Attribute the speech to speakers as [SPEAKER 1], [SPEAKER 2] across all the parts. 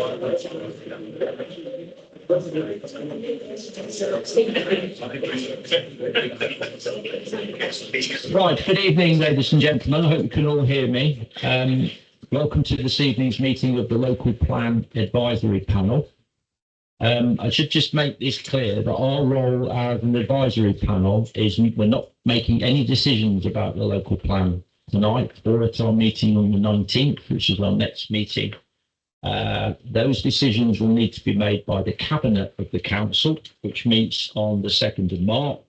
[SPEAKER 1] Right, good evening, ladies and gentlemen. I hope you can all hear me. Welcome to this evening's meeting of the Local Plan Advisory Panel. I should just make this clear that our role as an advisory panel is we're not making any decisions about the local plan tonight or at our meeting on the 19th, which is our next meeting. Those decisions will need to be made by the Cabinet of the Council, which meets on the 2nd of March.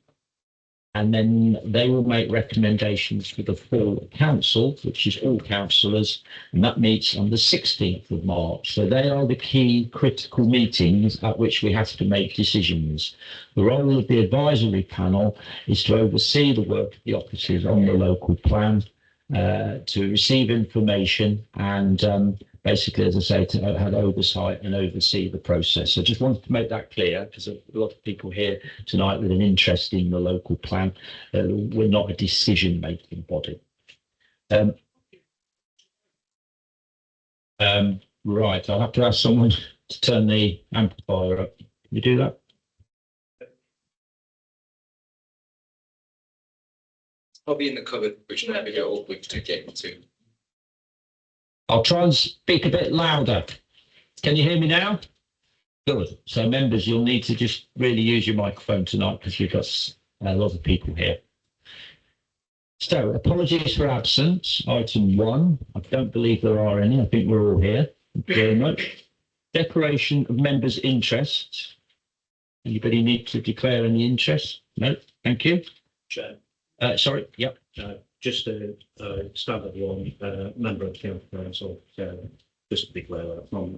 [SPEAKER 1] And then they will make recommendations for the full council, which is all councillors, and that meets on the 16th of March. So they are the key critical meetings at which we have to make decisions. The role of the advisory panel is to oversee the work of the officers on the local plan, to receive information and basically, as I say, to have oversight and oversee the process. So just wanted to make that clear, because a lot of people here tonight with an interest in the local plan. We're not a decision-making body. Right, I'll have to ask someone to turn the amplifier up. Can you do that?
[SPEAKER 2] Probably in the cupboard, which might be a bit awkward to get to.
[SPEAKER 1] I'll try and speak a bit louder. Can you hear me now? Good. So members, you'll need to just really use your microphone tonight because we've got a lot of people here. So apologies for absence. Item 1. I don't believe there are any. I think we're all here. Thank you very much. Declaration of members' interests. Anybody need to declare any interest? No. Thank you.
[SPEAKER 3] Chair.
[SPEAKER 1] Sorry. Yep.
[SPEAKER 3] Just a standard one, member of the council, just to declare that from.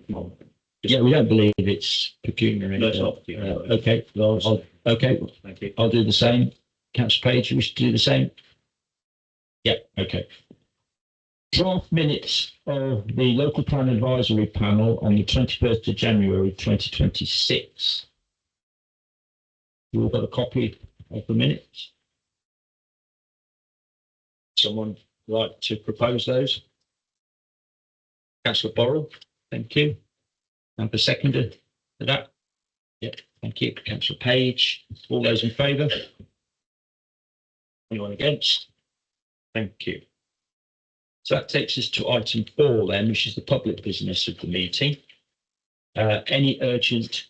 [SPEAKER 1] Yeah, we don't believe it's pecuniary.
[SPEAKER 3] No, it's not.
[SPEAKER 1] Okay, well, okay.
[SPEAKER 3] Thank you.
[SPEAKER 1] I'll do the same. Councillor Page, you wish to do the same? Yeah, okay. Draft minutes of the local plan advisory panel on the 21st of January 2026. You all got a copy of the minutes? Someone like to propose those? Councillor Borrell, thank you. And the seconder for that? Yep, thank you. Councillor Page, all those in favour? Anyone against? Thank you. So that takes us to item 4 then, which is the public business of the meeting. Any urgent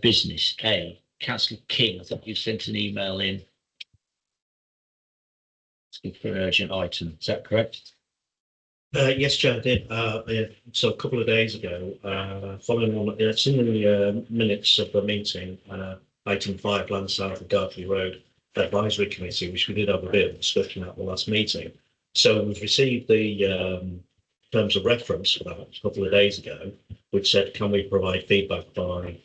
[SPEAKER 1] business? A. Councillor King, I think you sent an email in for an urgent item. Is that correct?
[SPEAKER 3] Yes, Chair, I did. So a couple of days ago, following on, it's in the minutes of the meeting, item 5, Land South of Gartrey Road Advisory Committee, which we did have a bit of discussion at the last meeting. So we've received the terms of reference for that a couple of days ago, which said, can we provide feedback by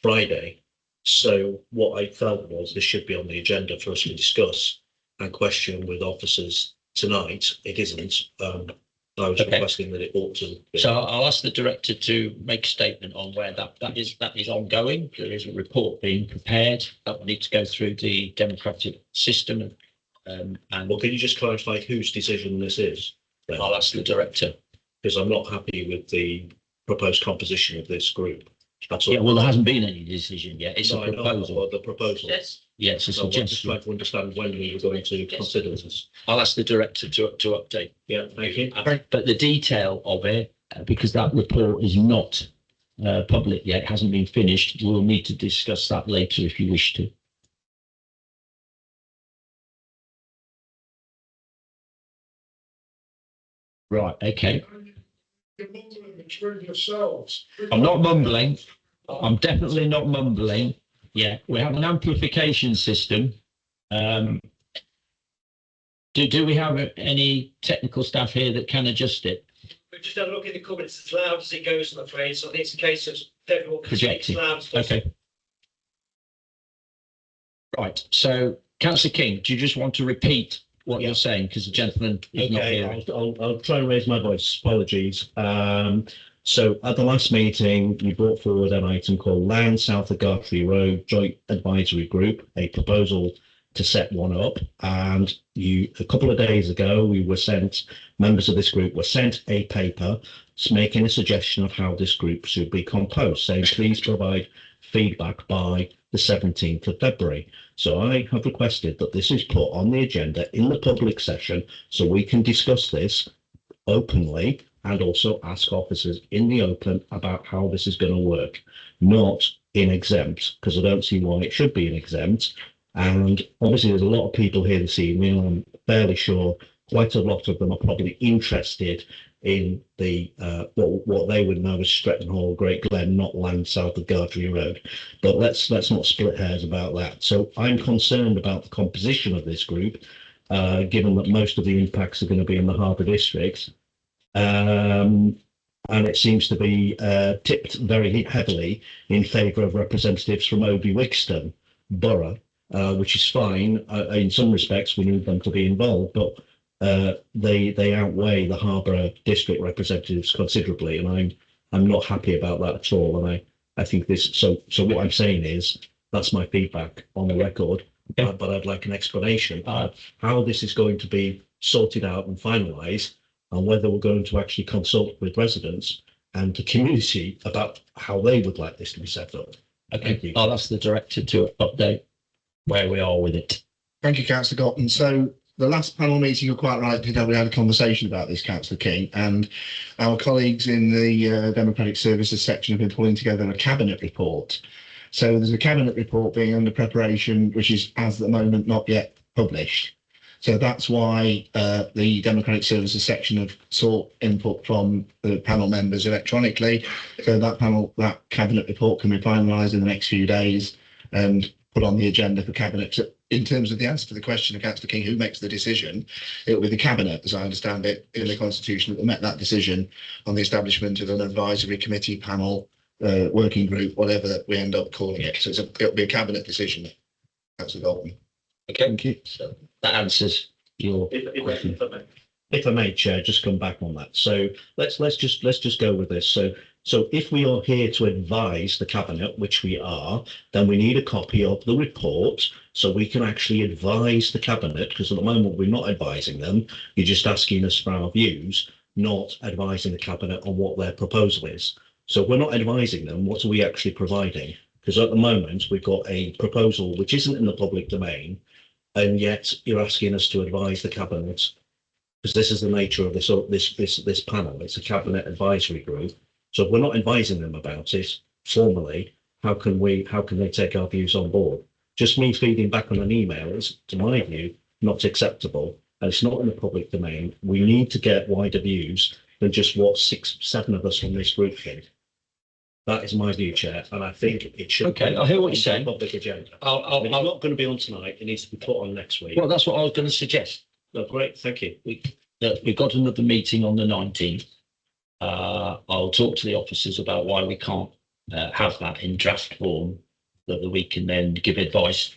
[SPEAKER 3] Friday? So what I felt was this should be on the agenda for us to discuss and question with officers tonight. It isn't. I was requesting that it ought to be.
[SPEAKER 1] So I'll ask the director to make a statement on where that is ongoing. There is a report being prepared that will need to go through the democratic system. And
[SPEAKER 3] well, can you just clarify whose decision this is? Then?
[SPEAKER 1] I'll ask the director.
[SPEAKER 3] Because I'm not happy with the proposed composition of this group. That's all.
[SPEAKER 1] Yeah, well, there hasn't been any decision yet. It's a proposal.
[SPEAKER 3] The proposal.
[SPEAKER 1] Yes. Yes, it's a
[SPEAKER 3] suggestion.
[SPEAKER 1] suggestion.
[SPEAKER 3] I'm just trying to understand when we were going to consider this.
[SPEAKER 1] I'll ask the director to update.
[SPEAKER 3] Yeah, thank you.
[SPEAKER 1] But the detail of it, because that report is not public yet, hasn't been finished, we'll need to discuss that later if you wish to. Right, okay. I'm not mumbling. I'm definitely not mumbling. Yeah, we have an amplification system. Do we have any technical staff here that can adjust it?
[SPEAKER 4] We've just had a look in the cupboard. It's as loud as it goes, I'm afraid. So I think it's a case of everyone
[SPEAKER 1] projecting.
[SPEAKER 4] Loud.
[SPEAKER 1] Okay. Right. So, Councillor King, do you just want to repeat what you're saying, because the gentleman is not here?
[SPEAKER 3] I'll try and raise my voice. Apologies. So at the last meeting, you brought forward an item called Land South of Gartrey Road Joint Advisory Group, a proposal to set one up. And a couple of days ago, members of this group were sent a paper making a suggestion of how this group should be composed, saying, please provide feedback by the 17th of February. So I have requested that this is put on the agenda in the public session so we can discuss this openly and also ask officers in the open about how this is going to work, not in exempt, because I don't see why it should be in exempt. And obviously there's a lot of people here this evening, and I'm fairly sure quite a lot of them are probably interested in the what they would know as Stretton Hall, Great Glen, not land south of Gartree Road. But let's not split hairs about that. So I'm concerned about the composition of this group, given that most of the impacts are going to be in the Harbour District. And it seems to be tipped very heavily in favour of representatives from Oby Wixton Borough, which is fine. In some respects, we need them to be involved, but they outweigh the Harbour District representatives considerably, and I'm not happy about that at all. And I think this. So what I'm saying is that's my feedback on the record, but I'd like an explanation of how this is going to be sorted out and finalised, and whether we're going to actually consult with residents and the community about how they would like this to be set up.
[SPEAKER 1] Okay, I'll ask the director to update where we are with it.
[SPEAKER 5] Thank you, Councillor Gotton. So the last panel meeting, you're quite right, we had a conversation about this, Councillor King, and our colleagues in the Democratic Services section have been pulling together a cabinet report. So there's a cabinet report being under preparation, which is, as at the moment, not yet published. So that's why the Democratic Services section have sought input from the panel members electronically. So that cabinet report can be finalised in the next few days and put on the agenda for cabinet. So in terms of the answer to the question of Councillor King, who makes the decision, it will be the cabinet, as I understand it, in the constitution, that will make that decision on the establishment of an advisory committee, panel, working group, whatever we end up calling it. So it'll be a cabinet decision, Councillor Dalton.
[SPEAKER 1] Okay,
[SPEAKER 5] Thank you.
[SPEAKER 1] so that answers your question.
[SPEAKER 3] If I may, Chair, just come back on that. So let's just go with this. So if we are here to advise the cabinet, which we are, then we need a copy of the report so we can actually advise the cabinet, because at the moment we're not advising them. You're just asking us for our views, not advising the cabinet on what their proposal is. So if we're not advising them, what are we actually providing? Because at the moment we've got a proposal which isn't in the public domain, and yet you're asking us to advise the cabinet, because this is the nature of this panel. It's a cabinet advisory group. So if we're not advising them about it formally, how can they take our views on board? Just me feeding back on an email is, to my view, not acceptable, and it's not in the public domain. We need to get wider views than just what 6-7 of us from this group think. That is my view, Chair, and I think it should.
[SPEAKER 1] Okay, I hear what you're saying.
[SPEAKER 3] Public agenda.
[SPEAKER 1] I'll
[SPEAKER 3] It's not going to be on tonight. It needs to be put on next week.
[SPEAKER 1] well, that's what I was going to suggest.
[SPEAKER 3] No, great, thank you.
[SPEAKER 1] We've got another meeting on the 19th. I'll talk to the officers about why we can't have that in draft form, that we can then give advice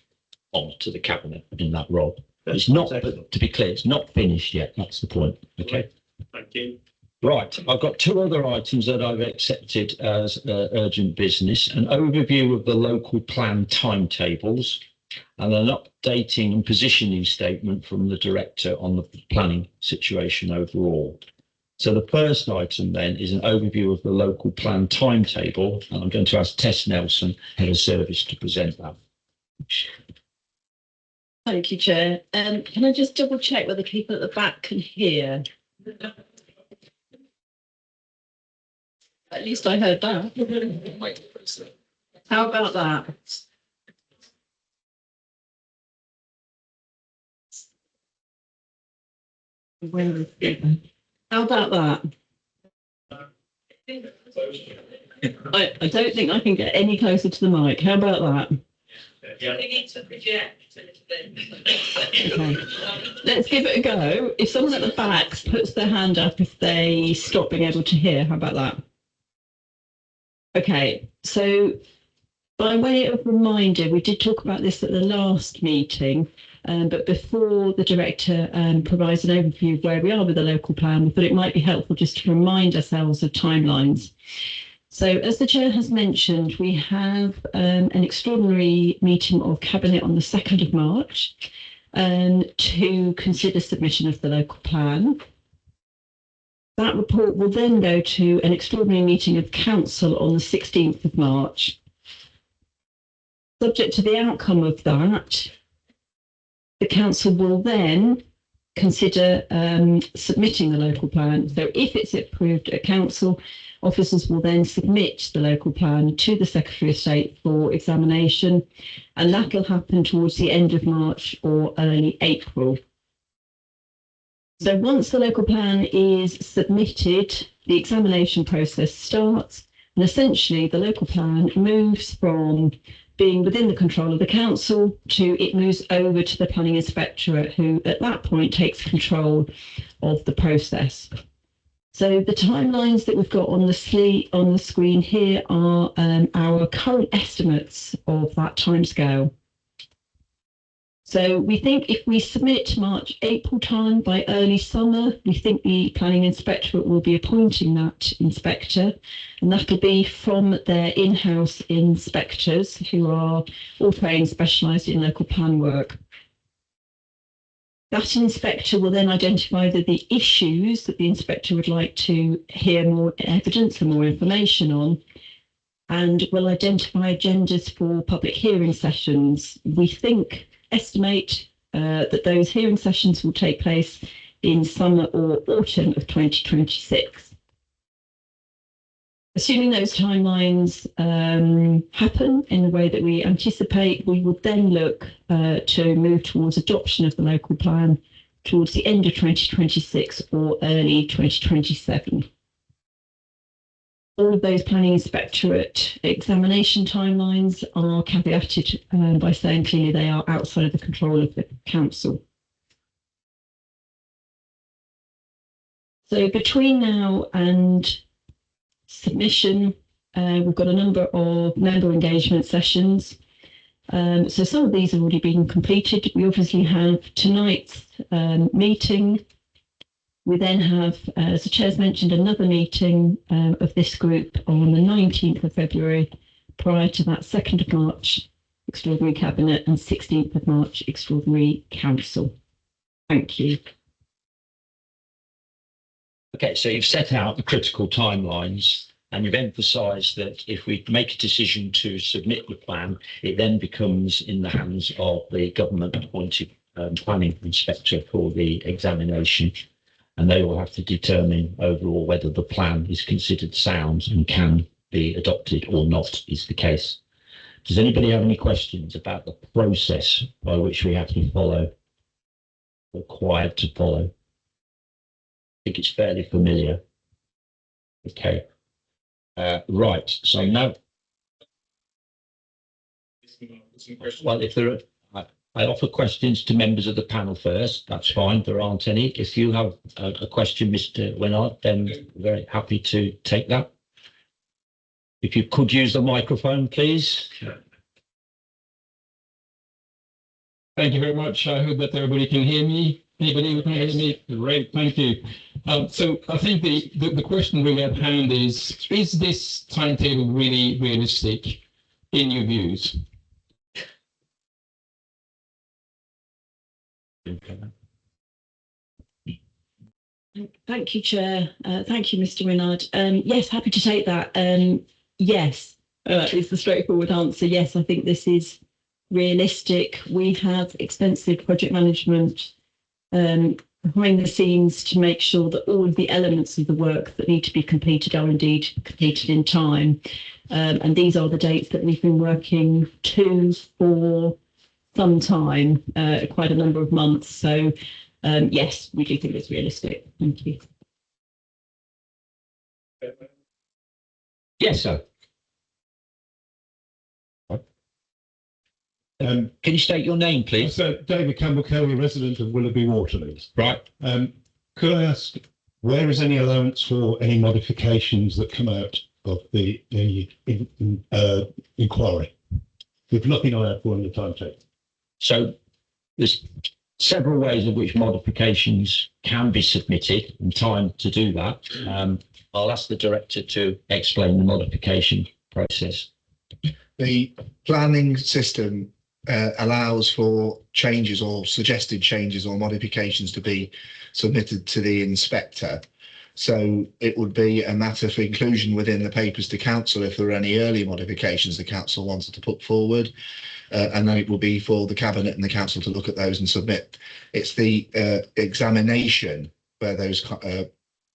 [SPEAKER 1] on to the cabinet in that role. It's not, but to be clear, it's not finished yet. That's the point. Okay.
[SPEAKER 3] Thank you.
[SPEAKER 1] Right. I've got 2 other items that I've accepted as urgent business: an overview of the local plan timetables and an updating and positioning statement from the director on the planning situation overall. So the first item then is an overview of the local plan timetable, and I'm going to ask Tess Nelson, Head of Service, to present that.
[SPEAKER 6] Thank you, Chair. Can I just double check whether people at the back can hear? At least I heard that. How about that? How about that? I don't think I can get any closer to the mic. How about that?
[SPEAKER 4] They need to project a little bit.
[SPEAKER 6] Okay. Let's give it a go. If someone at the back puts their hand up if they stop being able to hear, how about that? Okay, so by way of reminder, we did talk about this at the last meeting, but before the director provides an overview of where we are with the local plan, we thought it might be helpful just to remind ourselves of timelines. So, as the chair has mentioned, we have an extraordinary meeting of Cabinet on the 2nd of March to consider submission of the local plan. That report will then go to an extraordinary meeting of Council on the 16th of March. Subject to the outcome of that, the Council will then consider submitting the local plan. So if it's approved at Council, officers will then submit the local plan to the Secretary of State for examination, and that will happen towards the end of March or early April. So once the local plan is submitted, the examination process starts, and essentially the local plan moves from being within the control of the council to it moves over to the planning inspectorate, who at that point takes control of the process. So the timelines that we've got on the screen here are our current estimates of that timescale. So we think if we submit March, April time, by early summer, we think the planning inspectorate will be appointing that inspector, and that'll be from their in-house inspectors who are all trained, specialised in local plan work. That inspector will then identify the issues that the inspector would like to hear more evidence and more information on, and will identify agendas for public hearing sessions. We estimate that those hearing sessions will take place in summer or autumn of 2026. Assuming those timelines happen in the way that we anticipate, we will then look to move towards adoption of the local plan towards the end of 2026 or early 2027. All of those planning inspectorate examination timelines are caveated by saying clearly they are outside of the control of the council. So between now and submission, we've got a number of member engagement sessions. So some of these have already been completed. We obviously have tonight's meeting. We then have, as the chair's mentioned, another meeting of this group on the 19th of February, prior to that 2nd of March Extraordinary Cabinet and 16th of March Extraordinary Council. Thank you.
[SPEAKER 1] Okay, so you've set out the critical timelines, and you've emphasised that if we make a decision to submit the plan, it then becomes in the hands of the government-appointed planning inspector for the examination, and they will have to determine overall whether the plan is considered sound and can be adopted or not, is the case. Does anybody have any questions about the process by which we have to follow, required to follow? I think it's fairly familiar. Okay. Right. So now, well, if there are, I offer questions to members of the panel first. That's fine. There aren't any. If you have a question, Mr. Winnard, then very happy to take that. If you could use the microphone, please.
[SPEAKER 7] Thank you very much. I hope that everybody can hear me. Anybody who can hear me? Great, thank you. So I think the question really at hand is this timetable really realistic in your views?
[SPEAKER 6] Thank you, Chair. Thank you, Mr. Winnard. Yes, happy to take that. Yes, is the straightforward answer. Yes, I think this is realistic. We have extensive project management behind the scenes to make sure that all of the elements of the work that need to be completed are indeed completed in time. And these are the dates that we've been working to for some time, quite a number of months. So yes, we do think it's realistic. Thank you.
[SPEAKER 1] Yes, sir. Can you state your name, please?
[SPEAKER 8] So, David Campbell-Kelly, resident of Willoughby Waterloo.
[SPEAKER 1] Right.
[SPEAKER 8] Could I ask, where is any allowance for any modifications that come out of the inquiry? With nothing allowed for in the timetable.
[SPEAKER 1] So there's several ways in which modifications can be submitted and time to do that. I'll ask the director to explain the modification process.
[SPEAKER 5] The planning system allows for changes or suggested changes or modifications to be submitted to the inspector. So it would be a matter for inclusion within the papers to council if there are any early modifications the council wanted to put forward. And then it will be for the cabinet and the council to look at those and submit. It's the examination where those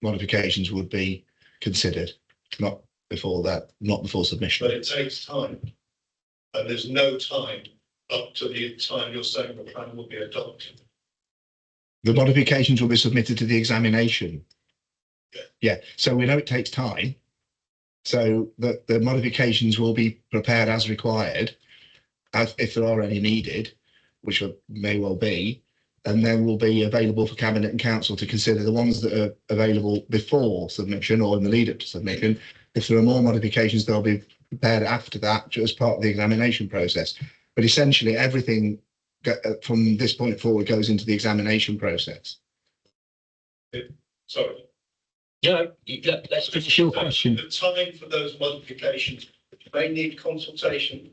[SPEAKER 5] modifications would be considered, not before that, not before submission.
[SPEAKER 8] But it takes time. And there's no time up to the time you're saying the plan will be adopted.
[SPEAKER 5] The modifications will be submitted to the examination.
[SPEAKER 8] Yeah.
[SPEAKER 5] Yeah, so we know it takes time. So the modifications will be prepared as required, as if there are any needed, which may well be, and then will be available for cabinet and council to consider. The ones that are available before submission or in the lead up to submission. If there are more modifications, they'll be prepared after that as part of the examination process. But essentially everything from this point forward goes into the examination process.
[SPEAKER 8] Sorry.
[SPEAKER 1] Yeah, let's finish your question.
[SPEAKER 8] The time for those modifications, which may need consultation,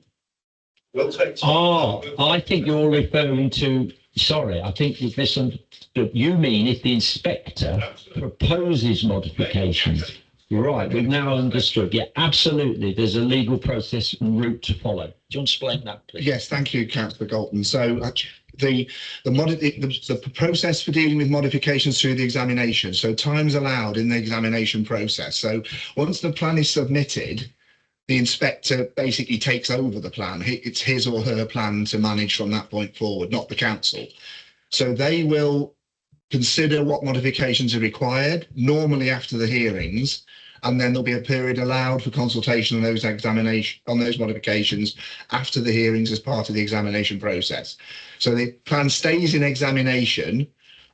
[SPEAKER 8] will take time.
[SPEAKER 1] Oh, I think you're referring to, sorry, I think you've misunderstood. You mean if the inspector proposes modifications? Right, we've now understood. Yeah, absolutely. There's a legal process and route to follow. Do you want to explain that, please?
[SPEAKER 5] Yes, thank you, Councillor Galton. So the process for dealing with modifications through the examination. So time's allowed in the examination process. So once the plan is submitted, the inspector basically takes over the plan. It's his or her plan to manage from that point forward, not the council. So they will consider what modifications are required, normally after the hearings, and then there'll be a period allowed for consultation on those modifications after the hearings as part of the examination process. So the plan stays in examination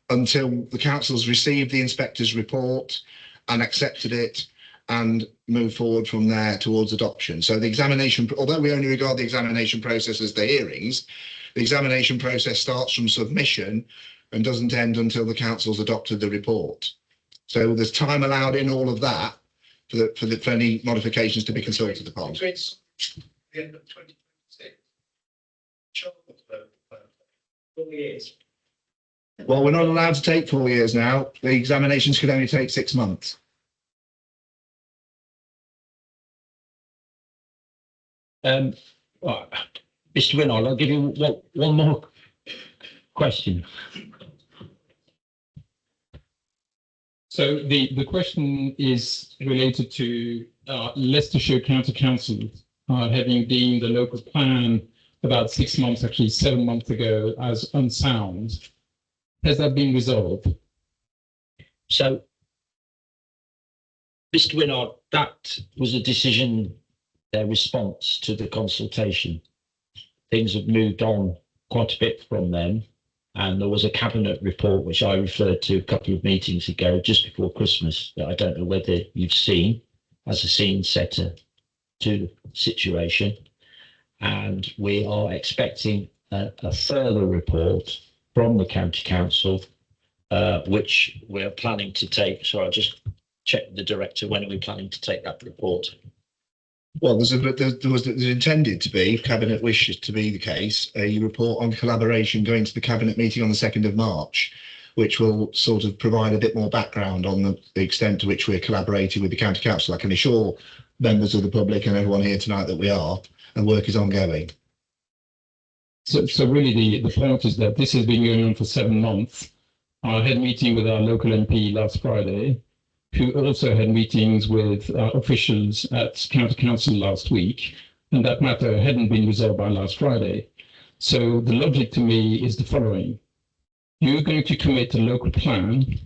[SPEAKER 5] until the council's received the inspector's report and accepted it and move forward from there towards adoption. So the examination, although we only regard the examination process as the hearings, the examination process starts from submission and doesn't end until the council's adopted the report. So there's time allowed in all of that for any modifications to be consulted upon.
[SPEAKER 8] Between the end of 2026.
[SPEAKER 4] 4 years.
[SPEAKER 5] Well, we're not allowed to take 4 years now. The examinations could only take 6 months.
[SPEAKER 1] Right. Mr. Winnold, I'll give you one more question.
[SPEAKER 7] So the question is related to Leicestershire County Council having deemed the local plan about 6 months, actually 7 months ago, as unsound. Has that been resolved?
[SPEAKER 1] So, Mr. Winnold, that was a decision, their response to the consultation. Things have moved on quite a bit from them. And there was a cabinet report, which I referred to a couple of meetings ago, just before Christmas, that I don't know whether you've seen as a scene setter to the situation. And we are expecting a further report from the County Council, which we're planning to take. So I'll just check with the director, when are we planning to take that report?
[SPEAKER 5] Well, there's intended to be, if Cabinet wishes to be the case, a report on collaboration going to the Cabinet meeting on the 2nd of March, which will sort of provide a bit more background on the extent to which we're collaborating with the County Council. I can assure members of the public and everyone here tonight that we are, and work is ongoing.
[SPEAKER 7] So really the point is that this has been going on for 7 months. I had a meeting with our local MP last Friday, who also had meetings with officials at County Council last week, and that matter hadn't been resolved by last Friday. So the logic to me is the following. You're going to commit a local plan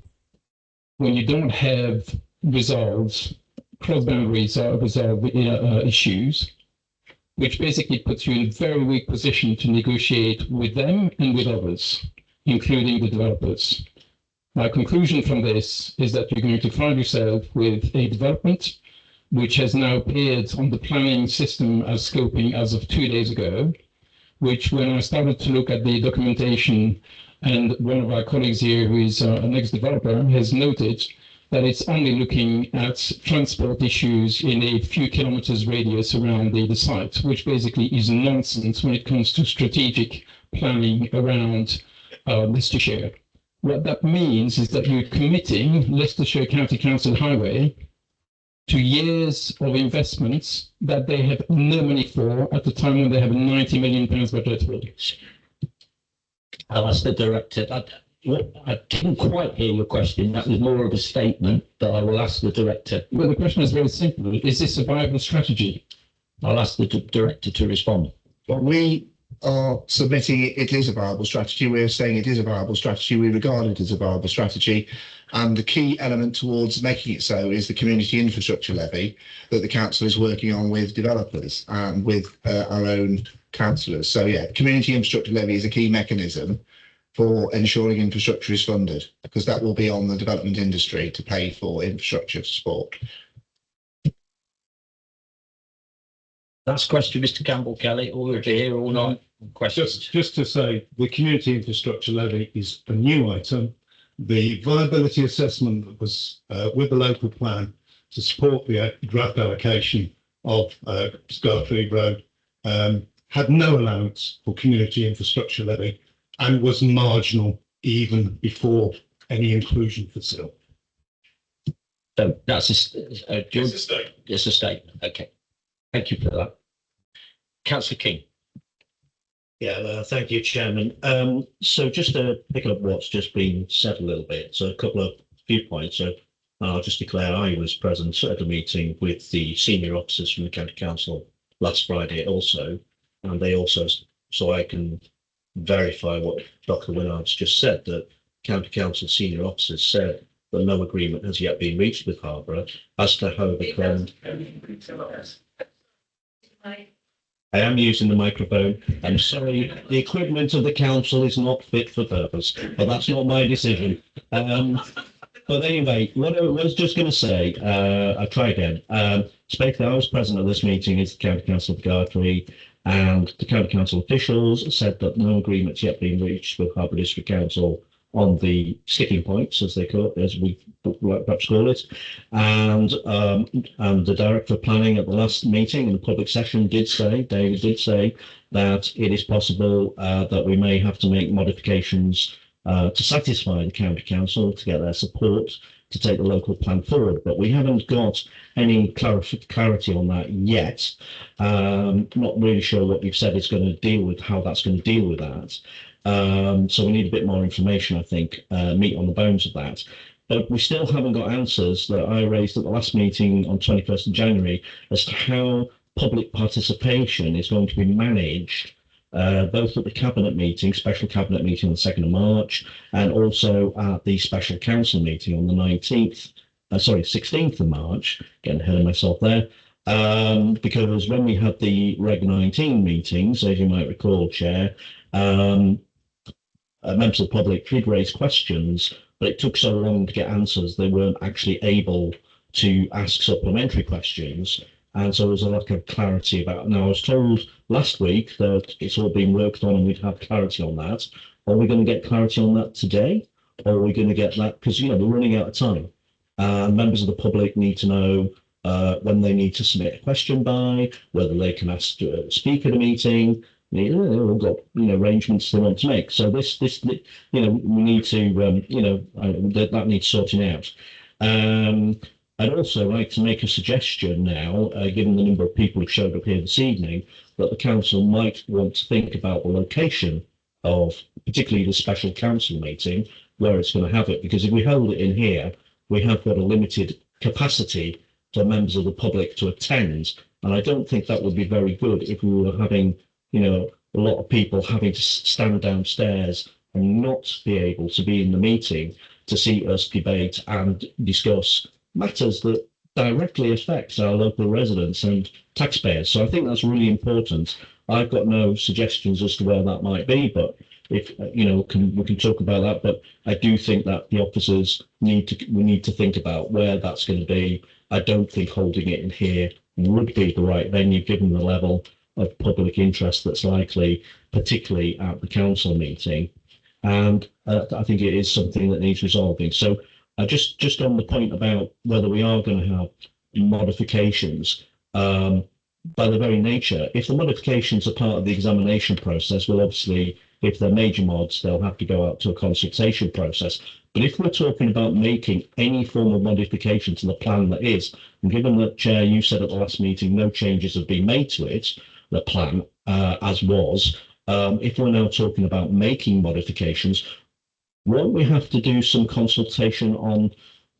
[SPEAKER 7] when you don't have resolved cross-boundaries or resolved issues, which basically puts you in a very weak position to negotiate with them and with others, including the developers. My conclusion from this is that you're going to find yourself with a development which has now appeared on the planning system as scoping as of 2 days ago, which when I started to look at the documentation And one of our colleagues here, who is an ex-developer, has noted that it's only looking at transport issues in a few kilometers radius around the site, which basically is nonsense when it comes to strategic planning around Leicestershire. What that means is that you're committing Leicestershire County Council Highway to years of investments that they have no money for at the time when they have a £90 million budget.
[SPEAKER 1] I'll ask the director. I didn't quite hear your question. That was more of a statement, but I will ask the director.
[SPEAKER 7] Well, the question is very simple. Is this a viable strategy?
[SPEAKER 1] I'll ask the director to respond.
[SPEAKER 5] Well, we are submitting it is a viable strategy. We're saying it is a viable strategy. We regard it as a viable strategy. And the key element towards making it so is the community infrastructure levy that the council is working on with developers and with our own councillors. So yeah, community infrastructure levy is a key mechanism for ensuring infrastructure is funded, because that will be on the development industry to pay for infrastructure support.
[SPEAKER 1] That's question, Mr. Campbell Kelly, all over here all night. Questions.
[SPEAKER 8] Just to say, the community infrastructure levy is a new item. The viability assessment that was with the local plan to support the draft allocation of Scartree Road had no allowance for community infrastructure levy and was marginal even before any inclusion for SIL.
[SPEAKER 1] So that's it's a statement. Okay. Thank you for that. Councillor King.
[SPEAKER 3] Yeah, thank you, Chairman. So just to pick up what's just been said a little bit, so a couple of viewpoints. So I'll just declare I was present at a meeting with the senior officers from the County Council last Friday also, and they also, so I can verify what Dr. Winnard's just said, that County Council senior officers said that no agreement has yet been reached with Harborough as to how the plan. I am using the microphone. I'm sorry, the equipment of the council is not fit for purpose, but that's not my decision. But anyway, what I was just going to say, I'll try again. Basically, I was present at this meeting as the County Council of Gartree, and the County Council officials said that no agreement's yet been reached with Harbour District Council on the sticking points, as they call it, as we perhaps call it, and the director of planning at the last meeting in the public session did say, David did say, that it is possible that we may have to make modifications to satisfy the county council to get their support to take the local plan forward, but we haven't got any clarity on that yet. Not really sure what you've said is going to deal with, how that's going to deal with that. So we need a bit more information, I think, meat on the bones of that. But we still haven't got answers that I raised at the last meeting on 21st of January as to how public participation is going to be managed, both at the cabinet meeting, special cabinet meeting on the 2nd of March, and also at the special council meeting on the 16th of March, getting ahead of myself there. Because when we had the Reg 19 meetings, as you might recall, Chair, members of the public did raise questions, but it took so long to get answers, they weren't actually able to ask supplementary questions. And so there was a lack of clarity about it. Now, I was told last week that it's all been worked on and we'd have clarity on that. Are we going to get clarity on that today? Or are we going to get that? Because, you know, we're running out of time. Members of the public need to know when they need to submit a question by, whether they can ask to speak at a meeting. They've all got, you know, arrangements they want to make. So this, you know, we need to, you know, that needs sorting out. I'd also like to make a suggestion now, given the number of people who showed up here this evening, that the council might want to think about the location of particularly the special council meeting, where it's going to have it, because if we hold it in here, we have got a limited capacity for members of the public to attend. And I don't think that would be very good if we were having, you know, a lot of people having to stand downstairs and not be able to be in the meeting to see us debate and discuss matters that directly affect our local residents and taxpayers. So I think that's really important. I've got no suggestions as to where that might be, but if you know, we can talk about that. But I do think that the officers we need to think about where that's going to be. I don't think holding it in here would be the right venue, given the level of public interest that's likely, particularly at the council meeting.
[SPEAKER 1] and I think it is something that needs resolving. So just on the point about whether we are going to have modifications, by their very nature, if the modifications are part of the examination process, well, obviously, if they're major mods, they'll have to go out to a consultation process. But if we're talking about making any form of modification to the plan that is, and given that, Chair, you said at the last meeting, no changes have been made to it, the plan as was, if we're now talking about making modifications, won't we have to do some consultation on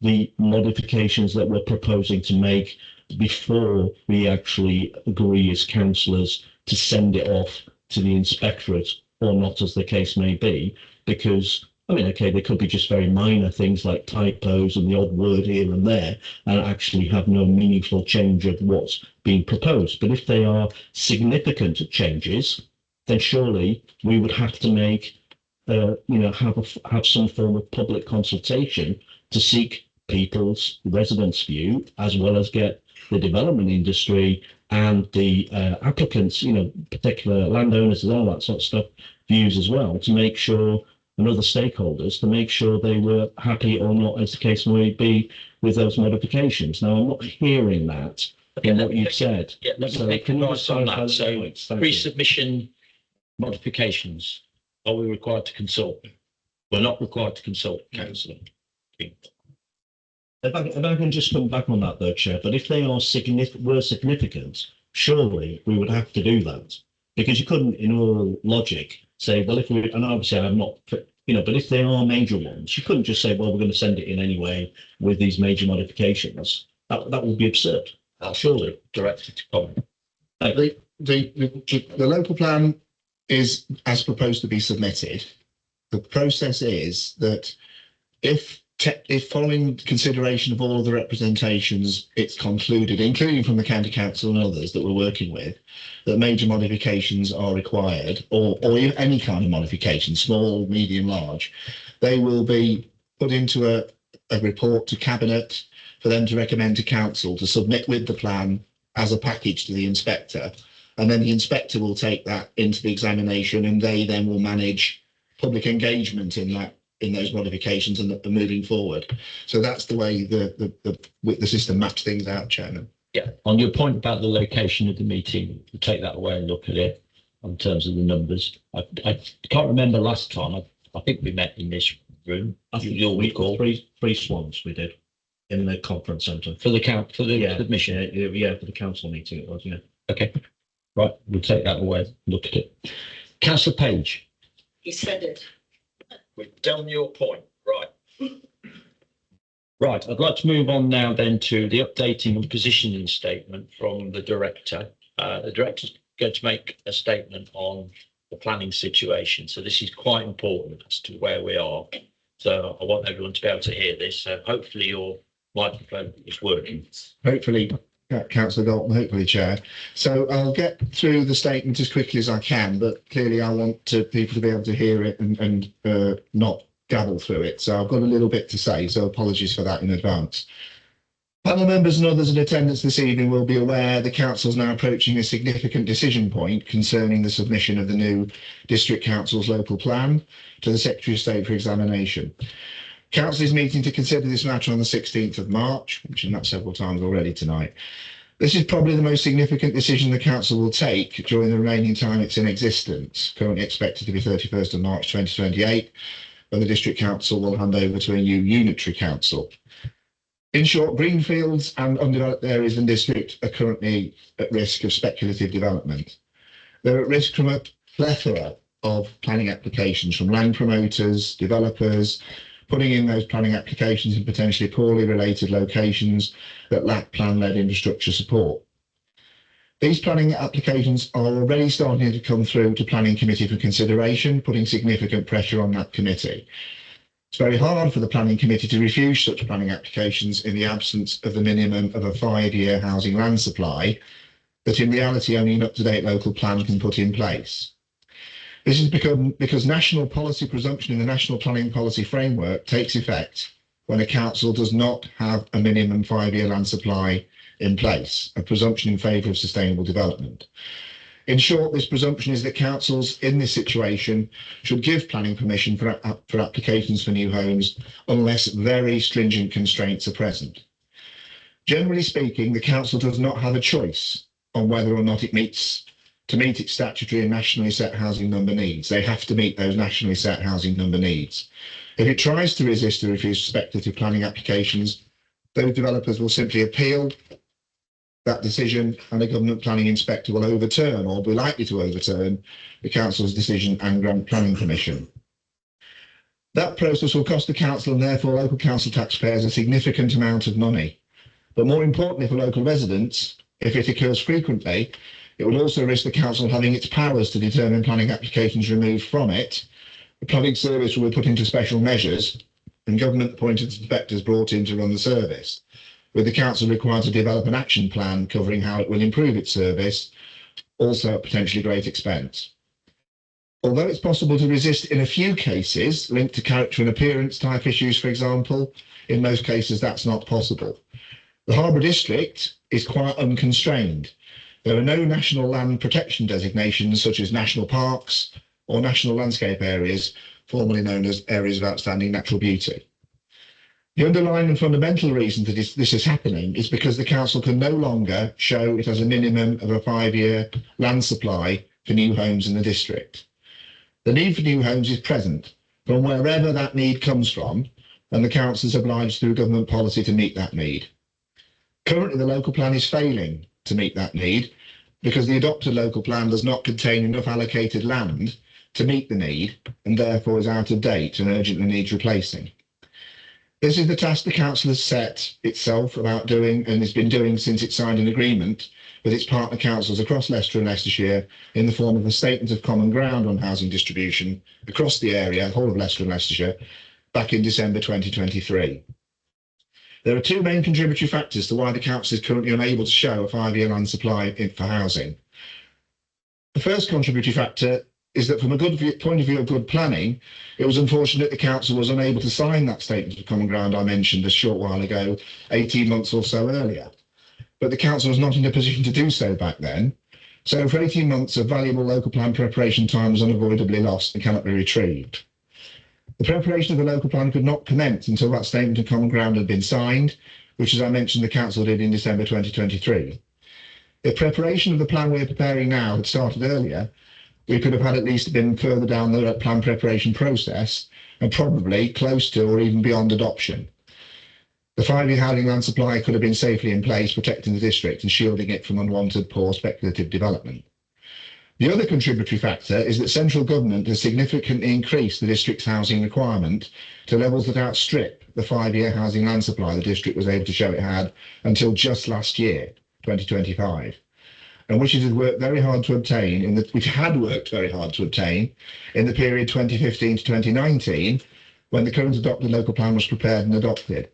[SPEAKER 1] the modifications that we're proposing to make before we actually agree as councillors to send it off to the inspectorate or not, as the case may be? Because, I mean, okay, there could be just very minor things like typos and the odd word here and there, and actually have no meaningful change of what's being proposed. But if they are significant changes, then surely we would have to make, have some form of public consultation to seek people's residents' view, as well as get the development industry and the applicants, particular landowners and all that sort of stuff, views as well, to make sure, and other stakeholders, to make sure they were happy or not, as the case may be, with those modifications. Now, I'm not hearing that in what you've said.
[SPEAKER 9] Yeah, let me
[SPEAKER 1] So
[SPEAKER 9] take
[SPEAKER 1] can you
[SPEAKER 9] advice on
[SPEAKER 1] clarify
[SPEAKER 9] that.
[SPEAKER 1] the
[SPEAKER 9] So
[SPEAKER 1] points? Thank you.
[SPEAKER 9] pre-submission modifications, are we required to consult? We're not required to consult councillor.
[SPEAKER 1] If I can just come back on that though, Chair, but if they are significant, surely we would have to do that. Because you couldn't, in all logic, say, well, if we, and obviously I'm not, but if they are major ones, you couldn't just say, well, we're going to send it in anyway with these major modifications. That would be absurd, surely.
[SPEAKER 9] Directed to comment.
[SPEAKER 5] The local plan is as proposed to be submitted. The process is that if following consideration of all of the representations, it's concluded, including from the county council and others that we're working with, that major modifications are required, or any kind of modification, small, medium, large, they will be put into a report to cabinet for them to recommend to council to submit with the plan as a package to the inspector. And then the inspector will take that into the examination, and they then will manage public engagement in those modifications and moving forward. So that's the way the system maps things out, Chairman.
[SPEAKER 9] Yeah, on your point about the location of the meeting, we'll take that away and look at it in terms of the numbers. I can't remember last time. I think we met in this room.
[SPEAKER 1] I think
[SPEAKER 9] You'll recall
[SPEAKER 1] three swans we did in the conference centre.
[SPEAKER 9] for the
[SPEAKER 1] Yeah,
[SPEAKER 9] submission.
[SPEAKER 1] for the council meeting it was, yeah.
[SPEAKER 9] Okay, right, we'll take that away. Look at it. Councillor Page.
[SPEAKER 10] He said it.
[SPEAKER 9] We've done your point, right. Right, I'd like to move on now then to the updating and positioning statement from the director. The director's going to make a statement on the planning situation. So this is quite important as to where we are. So I want everyone to be able to hear this. So hopefully your microphone is working.
[SPEAKER 5] Hopefully, Councillor Dalton, hopefully, Chair. So I'll get through the statement as quickly as I can, but clearly I want people to be able to hear it and not gabble through it. So I've got a little bit to say, so apologies for that in advance. Panel members and others in attendance this evening will be aware the Council is now approaching a significant decision point concerning the submission of the new District Council's local plan to the Secretary of State for examination. Council is meeting to consider this matter on the 16th of March, mentioned that several times already tonight. This is probably the most significant decision the Council will take during the remaining time it's in existence, currently expected to be 31st of March 2028, when the District Council will hand over to a new unitary council. In short, greenfields and undeveloped areas in district are currently at risk of speculative development. They're at risk from a plethora of planning applications from land promoters, developers, putting in those planning applications in potentially poorly related locations that lack plan-led infrastructure support. These planning applications are already starting to come through to Planning Committee for consideration, putting significant pressure on that committee. It's very hard for the Planning Committee to refuse such planning applications in the absence of the minimum of a 5-year housing land supply that in reality only an up-to-date local plan can put in place. This has become because national policy presumption in the National Planning Policy Framework takes effect when a council does not have a minimum 5-year land supply in place, a presumption in favour of sustainable development. In short, this presumption is that councils in this situation should give planning permission for applications for new homes unless very stringent constraints are present. Generally speaking, the council does not have a choice on whether or not it meets its statutory and nationally set housing number needs. They have to meet those nationally set housing number needs. If it tries to resist or refuse speculative planning applications, those developers will simply appeal that decision, and the government planning inspector will overturn or be likely to overturn the council's decision and grant planning permission. That process will cost the council and therefore local council taxpayers a significant amount of money. But more importantly for local residents, if it occurs frequently, it will also risk the council having its powers to determine planning applications removed from it. The planning service will be put into special measures and government appointed inspectors brought in to run the service, with the council required to develop an action plan covering how it will improve its service, also at potentially great expense. Although it's possible to resist in a few cases linked to character and appearance type issues, for example, in most cases that's not possible. The Harbour District is quite unconstrained. There are no national land protection designations such as national parks or national landscape areas, formerly known as areas of outstanding natural beauty. The underlying and fundamental reason that this is happening is because the council can no longer show it has a minimum of a 5-year land supply for new homes in the district. The need for new homes is present from wherever that need comes from, and the council is obliged through government policy to meet that need. Currently, the local plan is failing to meet that need because the adopted local plan does not contain enough allocated land to meet the need and therefore is out of date and urgently needs replacing. This is the task the council has set itself about doing and has been doing since it signed an agreement with its partner councils across Leicester and Leicestershire in the form of a statement of common ground on housing distribution across the area, the whole of Leicester and Leicestershire, back in December 2023. There are two main contributory factors to why the council is currently unable to show a 5-year land supply for housing. The first contributory factor is that from a point of view of good planning, it was unfortunate the council was unable to sign that statement of common ground I mentioned a short while ago, 18 months or so earlier. But the council was not in a position to do so back then. So for 18 months of valuable local plan preparation time was unavoidably lost and cannot be retrieved. The preparation of the local plan could not commence until that statement of common ground had been signed, which, as I mentioned, the council did in December 2023. If preparation of the plan we are preparing now had started earlier, we could have had at least been further down the plan preparation process and probably close to or even beyond adoption. The 5-year housing land supply could have been safely in place, protecting the district and shielding it from unwanted poor speculative development. The other contributory factor is that central government has significantly increased the district's housing requirement to levels that outstrip the 5-year housing land supply the district was able to show it had until just last year, 2025. And which it had worked very hard to obtain in the period 2015 to 2019, when the current adopted local plan was prepared and adopted.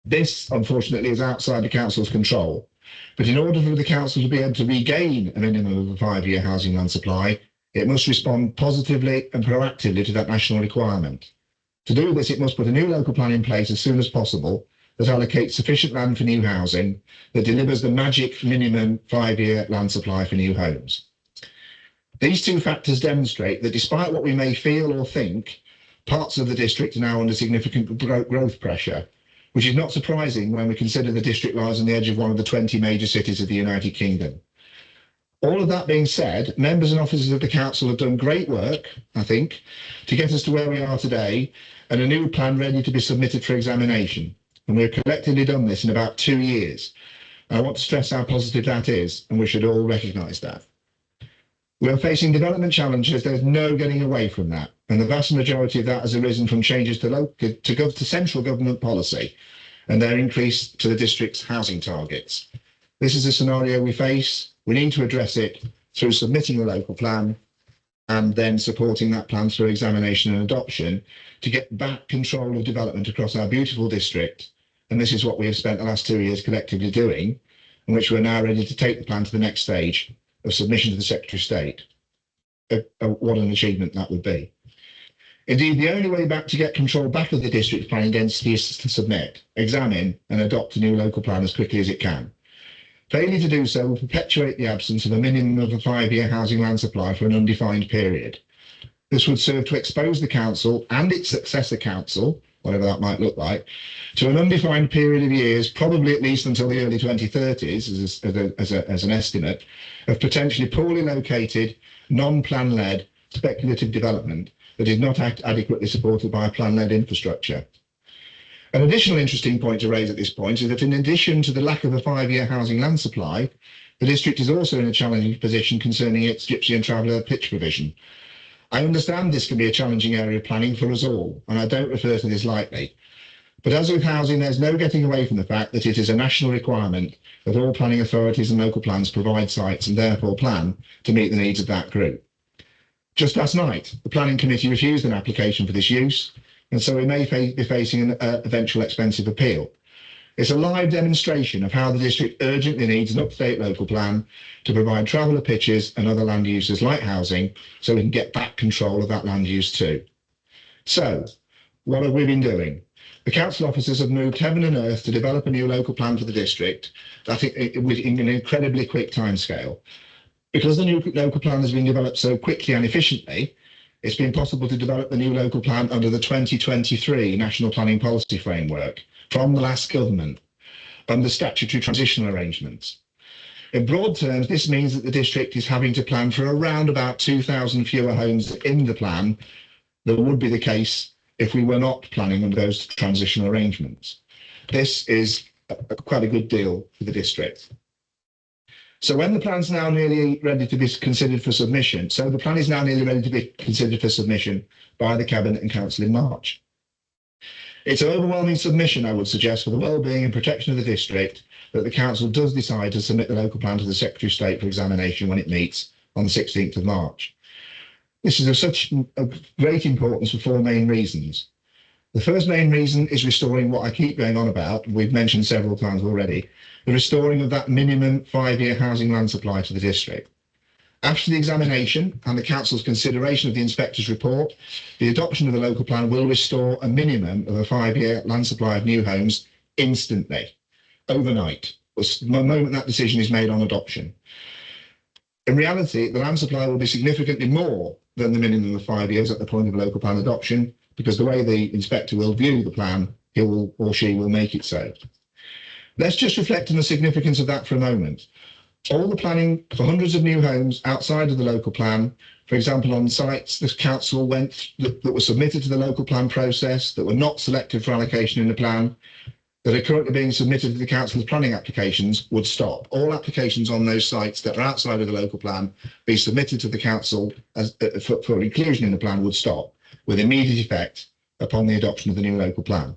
[SPEAKER 5] This, unfortunately, is outside the council's control. But in order for the council to be able to regain a minimum of a 5-year housing land supply, it must respond positively and proactively to that national requirement. To do this, it must put a new local plan in place as soon as possible that allocates sufficient land for new housing, that delivers the magic minimum 5-year land supply for new homes. These two factors demonstrate that despite what we may feel or think, parts of the district are now under significant growth pressure, which is not surprising when we consider the district lies on the edge of one of the 20 major cities of the United Kingdom. All of that being said, members and officers of the council have done great work, I think, to get us to where we are today and a new plan ready to be submitted for examination. And we've collectively done this in about 2 years. I want to stress how positive that is, and we should all recognise that. We are facing development challenges. There's no getting away from that. And the vast majority of that has arisen from changes to central government policy and their increase to the district's housing targets. This is a scenario we face. We need to address it through submitting a local plan and then supporting that plan through examination and adoption to get back control of development across our beautiful district. And this is what we have spent the last 2 years collectively doing, in which we're now ready to take the plan to the next stage of submission to the Secretary of State. What an achievement that would be. Indeed, the only way back to get control back of the district planning density is to submit, examine and adopt a new local plan as quickly as it can. Failure to do so will perpetuate the absence of a minimum of a 5-year housing land supply for an undefined period. This would serve to expose the council and its successor council, whatever that might look like, to an undefined period of years, probably at least until the early 2030s, as an estimate, of potentially poorly located, non-plan led speculative development that is not adequately supported by a plan-led infrastructure. An additional interesting point to raise at this point is that in addition to the lack of a 5-year housing land supply, the district is also in a challenging position concerning its gypsy and traveller pitch provision. I understand this can be a challenging area of planning for us all, and I don't refer to this lightly. But as with housing, there's no getting away from the fact that it is a national requirement that all planning authorities and local plans provide sites and therefore plan to meet the needs of that group. Just last night, the Planning Committee refused an application for this use, and so we may be facing an eventual expensive appeal. It's a live demonstration of how the district urgently needs an up-to-date local plan to provide traveller pitches and other land uses like housing, so we can get back control of that land use too. So, what have we been doing? The council officers have moved heaven and earth to develop a new local plan for the district in an incredibly quick timescale. Because the new local plan has been developed so quickly and efficiently, it's been possible to develop the new local plan under the 2023 National Planning Policy Framework from the last government under statutory transitional arrangements. In broad terms, this means that the district is having to plan for around about 2,000 fewer homes in the plan than would be the case if we were not planning under those transitional arrangements. This is quite a good deal for the district. So when the plan's now nearly ready to be considered for submission, the plan is now nearly ready to be considered for submission by the Cabinet and Council in March. It's an overwhelming submission, I would suggest, for the well-being and protection of the district that the Council does decide to submit the local plan to the Secretary of State for examination when it meets on the 16th of March. This is of such a great importance for 4 main reasons. The first main reason is restoring what I keep going on about, we've mentioned several times already, the restoring of that minimum 5-year housing land supply to the district. After the examination and the Council's consideration of the Inspector's report, the adoption of the local plan will restore a minimum of a 5-year land supply of new homes instantly, overnight, the moment that decision is made on adoption. In reality, the land supply will be significantly more than the minimum of 5 years at the point of local plan adoption, because the way the Inspector will view the plan, he will or she will make it so. Let's just reflect on the significance of that for a moment. All the planning for hundreds of new homes outside of the local plan, for example, on sites the council that were submitted to the local plan process, that were not selected for allocation in the plan, that are currently being submitted to the council's planning applications, would stop. All applications on those sites that are outside of the local plan be submitted to the council for inclusion in the plan would stop with immediate effect upon the adoption of the new local plan.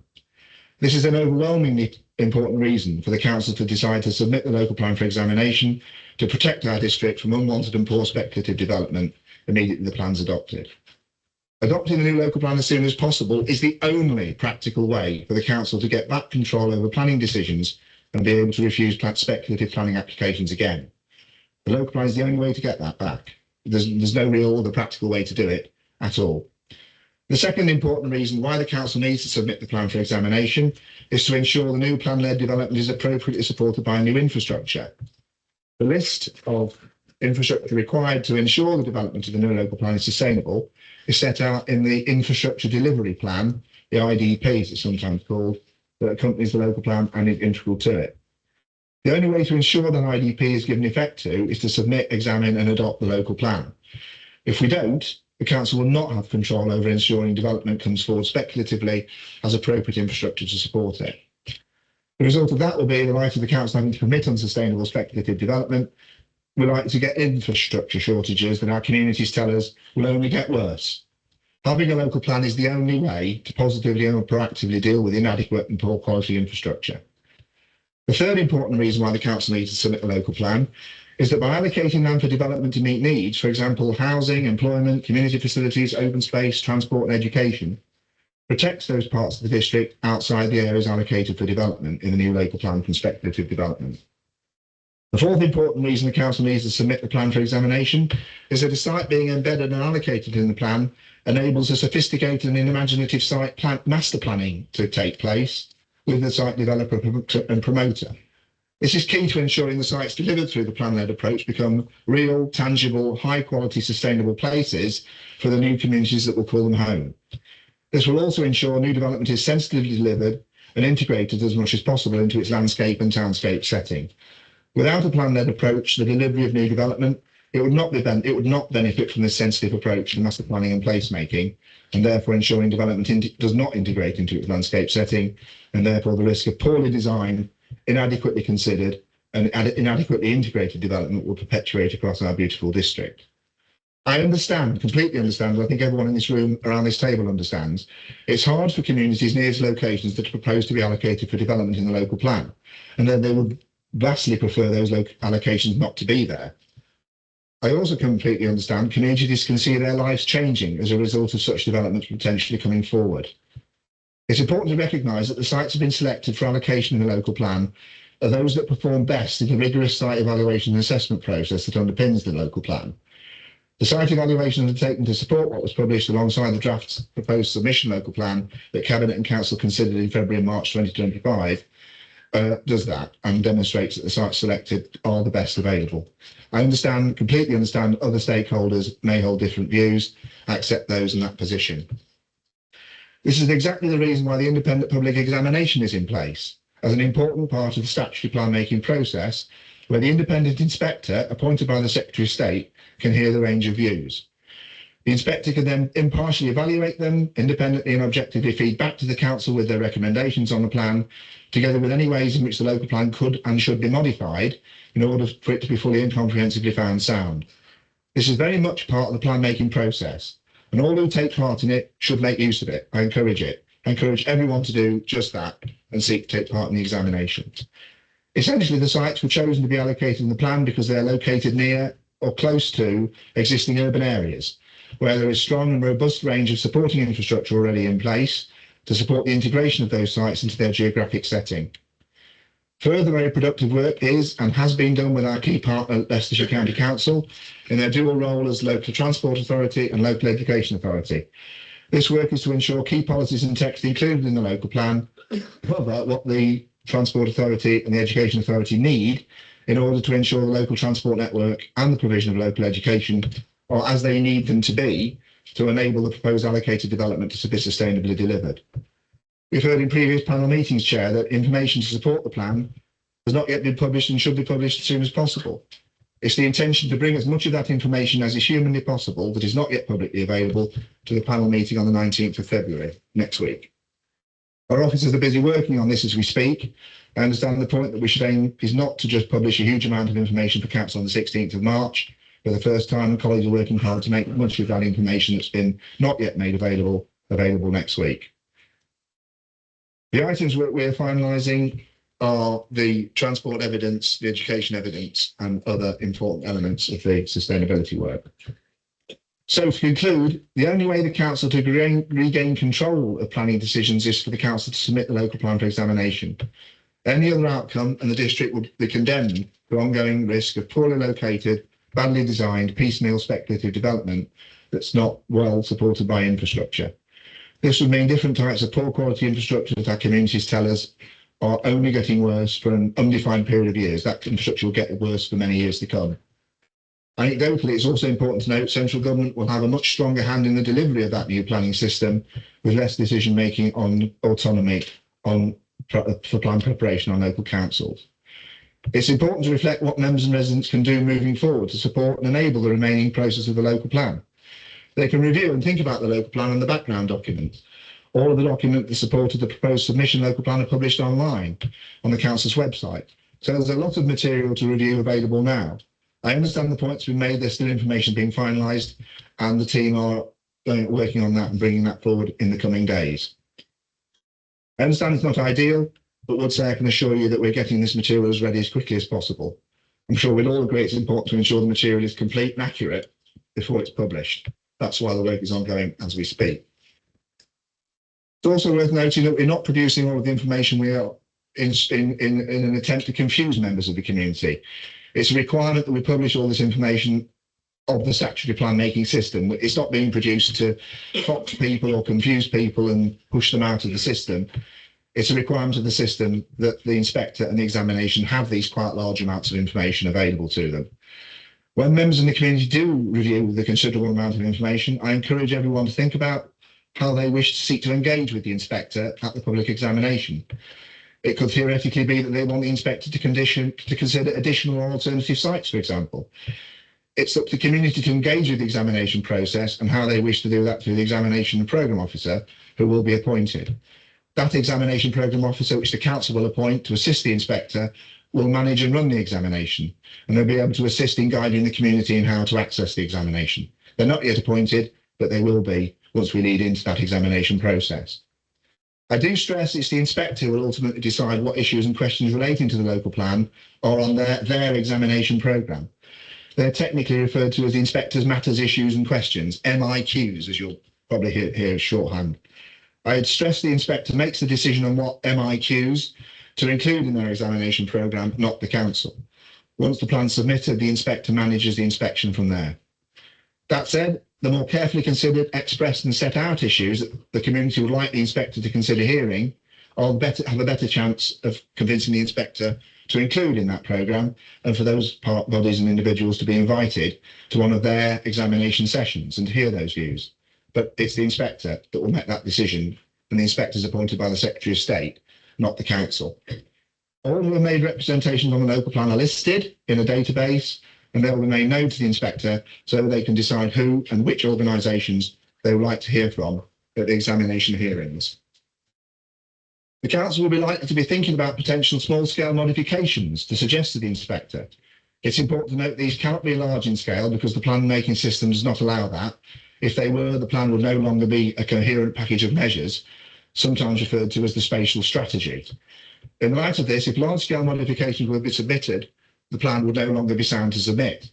[SPEAKER 5] This is an overwhelmingly important reason for the council to decide to submit the local plan for examination to protect our district from unwanted and poor speculative development immediately the plan's adopted. Adopting the new local plan as soon as possible is the only practical way for the council to get back control over planning decisions and be able to refuse speculative planning applications again. The local plan is the only way to get that back. There's no real other practical way to do it at all. The second important reason why the council needs to submit the plan for examination is to ensure the new plan-led development is appropriately supported by new infrastructure. The list of infrastructure required to ensure the development of the new local plan is sustainable is set out in the Infrastructure Delivery Plan, the IDP as it's sometimes called, that accompanies the local plan and is integral to it. The only way to ensure that IDP is given effect to is to submit, examine and adopt the local plan. If we don't, the council will not have control over ensuring development comes forward speculatively as appropriate infrastructure to support it. The result of that will be, in the light of the council having to permit unsustainable speculative development, we're likely to get infrastructure shortages that our communities tell us will only get worse. Having a local plan is the only way to positively and proactively deal with inadequate and poor quality infrastructure. The third important reason why the council needs to submit a local plan is that by allocating land for development to meet needs, for example, housing, employment, community facilities, open space, transport and education, protects those parts of the district outside the areas allocated for development in the new local plan from speculative development. The fourth important reason the council needs to submit the plan for examination is that a site being embedded and allocated in the plan enables a sophisticated and imaginative site master planning to take place with the site developer and promoter. This is key to ensuring the sites delivered through the plan-led approach become real, tangible, high-quality, sustainable places for the new communities that will call them home. This will also ensure new development is sensitively delivered and integrated as much as possible into its landscape and townscape setting. Without a plan-led approach, the delivery of new development, it would not benefit from this sensitive approach to master planning and placemaking, and therefore ensuring development does not integrate into its landscape setting, and therefore the risk of poorly designed, inadequately considered, and inadequately integrated development will perpetuate across our beautiful district. I understand, completely understand, and I think everyone in this room around this table understands, it's hard for communities near to locations that are proposed to be allocated for development in the local plan, and then they would vastly prefer those allocations not to be there. I also completely understand communities can see their lives changing as a result of such developments potentially coming forward. It's important to recognise that the sites have been selected for allocation in the local plan are those that perform best in the rigorous site evaluation and assessment process that underpins the local plan. The site evaluation undertaken to support what was published alongside the draft proposed submission local plan that Cabinet and Council considered in February and March 2025 does that and demonstrates that the sites selected are the best available. I completely understand other stakeholders may hold different views. I accept those in that position. This is exactly the reason why the independent public examination is in place as an important part of the statutory plan making process, where the independent inspector appointed by the Secretary of State can hear the range of views. The inspector can then impartially evaluate them, independently and objectively feed back to the council with their recommendations on the plan, together with any ways in which the local plan could and should be modified in order for it to be fully and comprehensively found sound. This is very much part of the plan making process, and all who take part in it should make use of it. I encourage it. I encourage everyone to do just that and seek to take part in the examination. Essentially, the sites were chosen to be allocated in the plan because they are located near or close to existing urban areas, where there is strong and robust range of supporting infrastructure already in place to support the integration of those sites into their geographic setting. Further, very productive work is and has been done with our key partner, Leicestershire County Council, in their dual role as local transport authority and local education authority. This work is to ensure key policies and text included in the local plan cover what the Transport Authority and the Education Authority need in order to ensure the local transport network and the provision of local education are as they need them to be to enable the proposed allocated development to be sustainably delivered. We've heard in previous panel meetings, Chair, that information to support the plan has not yet been published and should be published as soon as possible. It's the intention to bring as much of that information as is humanly possible that is not yet publicly available to the panel meeting on the 19th of February, next week. Our officers are busy working on this as we speak. I understand the point that we should aim is not to just publish a huge amount of information for Council on the 16th of March. For the first time, colleagues are working hard to make much of that information that's been not yet made available next week. The items we're finalising are the transport evidence, the education evidence, and other important elements of the sustainability work. So to conclude, the only way the council to regain control of planning decisions is for the council to submit the local plan for examination. Any other outcome and the district would be condemned to ongoing risk of poorly located, badly designed, piecemeal speculative development that's not well supported by infrastructure. This would mean different types of poor quality infrastructure that our communities tell us are only getting worse for an undefined period of years. That infrastructure will get worse for many years to come. Anecdotally, it's also important to note central government will have a much stronger hand in the delivery of that new planning system, with less decision making on autonomy for plan preparation on local councils. It's important to reflect what members and residents can do moving forward to support and enable the remaining process of the local plan. They can review and think about the local plan and the background documents. All of the documents that supported the proposed submission local plan are published online on the council's website. So there's a lot of material to review available now. I understand the points being made, there's still information being finalised, and the team are working on that and bringing that forward in the coming days. I understand it's not ideal, but would say I can assure you that we're getting this material as ready as quickly as possible. I'm sure we'll all agree it's important to ensure the material is complete and accurate before it's published. That's why the work is ongoing as we speak. It's also worth noting that we're not producing all of the information we are in an attempt to confuse members of the community. It's a requirement that we publish all this information of the statutory plan making system. It's not being produced to fox people or confuse people and push them out of the system. It's a requirement of the system that the inspector and the examination have these quite large amounts of information available to them. When members in the community do review the considerable amount of information, I encourage everyone to think about how they wish to seek to engage with the inspector at the public examination. It could theoretically be that they want the inspector to consider additional or alternative sites, for example. It's up to the community to engage with the examination process and how they wish to do that through the examination and programme officer who will be appointed. That examination programme officer, which the council will appoint to assist the inspector, will manage and run the examination, and they'll be able to assist in guiding the community in how to access the examination. They're not yet appointed, but they will be once we lead into that examination process. I do stress it's the inspector who will ultimately decide what issues and questions relating to the local plan are on their examination programme. They're technically referred to as the Inspector's Matters, Issues and Questions, MIQs, as you'll probably hear as shorthand. I'd stress the inspector makes the decision on what MIQs to include in their examination programme, not the council. Once the plan's submitted, the inspector manages the inspection from there. That said, the more carefully considered, expressed and set out issues that the community would like the inspector to consider hearing have a better chance of convincing the inspector to include in that programme, and for those bodies and individuals to be invited to one of their examination sessions and to hear those views. But it's the inspector that will make that decision, and the inspector is appointed by the Secretary of State, not the council. All who have made representations on the local plan are listed in a database, and they will be made known to the inspector so that they can decide who and which organisations they would like to hear from at the examination hearings. The council will be likely to be thinking about potential small-scale modifications to suggest to the inspector. It's important to note these cannot be large in scale because the plan-making system does not allow that. If they were, the plan would no longer be a coherent package of measures, sometimes referred to as the spatial strategy. In light of this, if large-scale modifications will be submitted, the plan would no longer be sound to submit.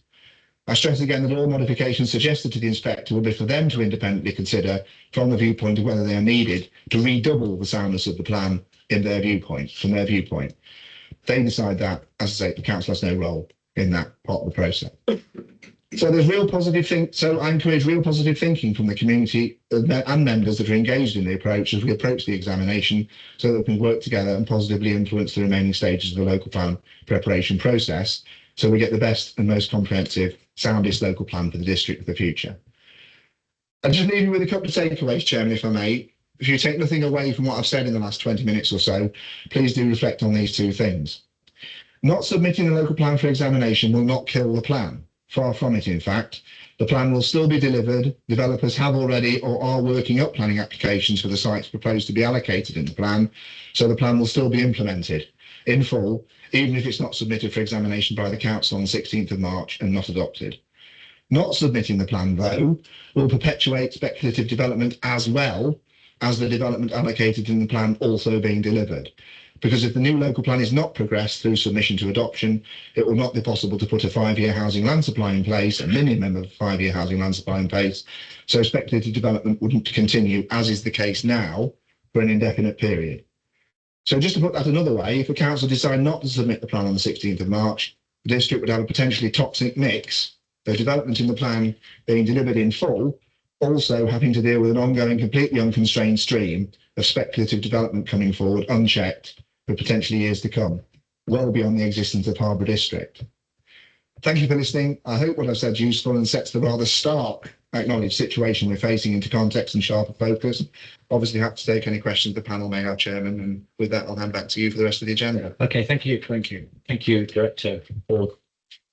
[SPEAKER 5] I stress again that all modifications suggested to the inspector will be for them to independently consider from the viewpoint of whether they are needed to redouble the soundness of the plan in their viewpoint, from their viewpoint. They decide that, as I say, the council has no role in that part of the process. So there's real positive so I encourage real positive thinking from the community and members that are engaged in the approach as we approach the examination, so that we can work together and positively influence the remaining stages of the local plan preparation process, so we get the best and most comprehensive, soundest local plan for the district of the future. I'll just leave you with a couple of takeaways, Chairman, if I may. If you take nothing away from what I've said in the last 20 minutes or so, please do reflect on these two things. Not submitting the local plan for examination will not kill the plan. Far from it, in fact. The plan will still be delivered. Developers have already or are working up planning applications for the sites proposed to be allocated in the plan, so the plan will still be implemented in full, even if it's not submitted for examination by the council on the 16th of March and not adopted. Not submitting the plan, though, will perpetuate speculative development as well as the development allocated in the plan also being delivered. Because if the new local plan is not progressed through submission to adoption, it will not be possible to put a 5-year housing land supply in place, a minimum of 5-year housing land supply in place, so speculative development wouldn't continue, as is the case now, for an indefinite period. So just to put that another way, if the council decide not to submit the plan on the 16th of March, the district would have a potentially toxic mix of development in the plan being delivered in full, also having to deal with an ongoing, completely unconstrained stream of speculative development coming forward unchecked for potentially years to come, well beyond the existence of Harbour District. Thank you for listening. I hope what I've said is useful and sets the rather stark, acknowledged situation we're facing into context and sharper focus. Obviously, happy to take any questions the panel may have, Chairman, and with that, I'll hand back to you for the rest of the agenda.
[SPEAKER 1] Okay, thank you, Director, for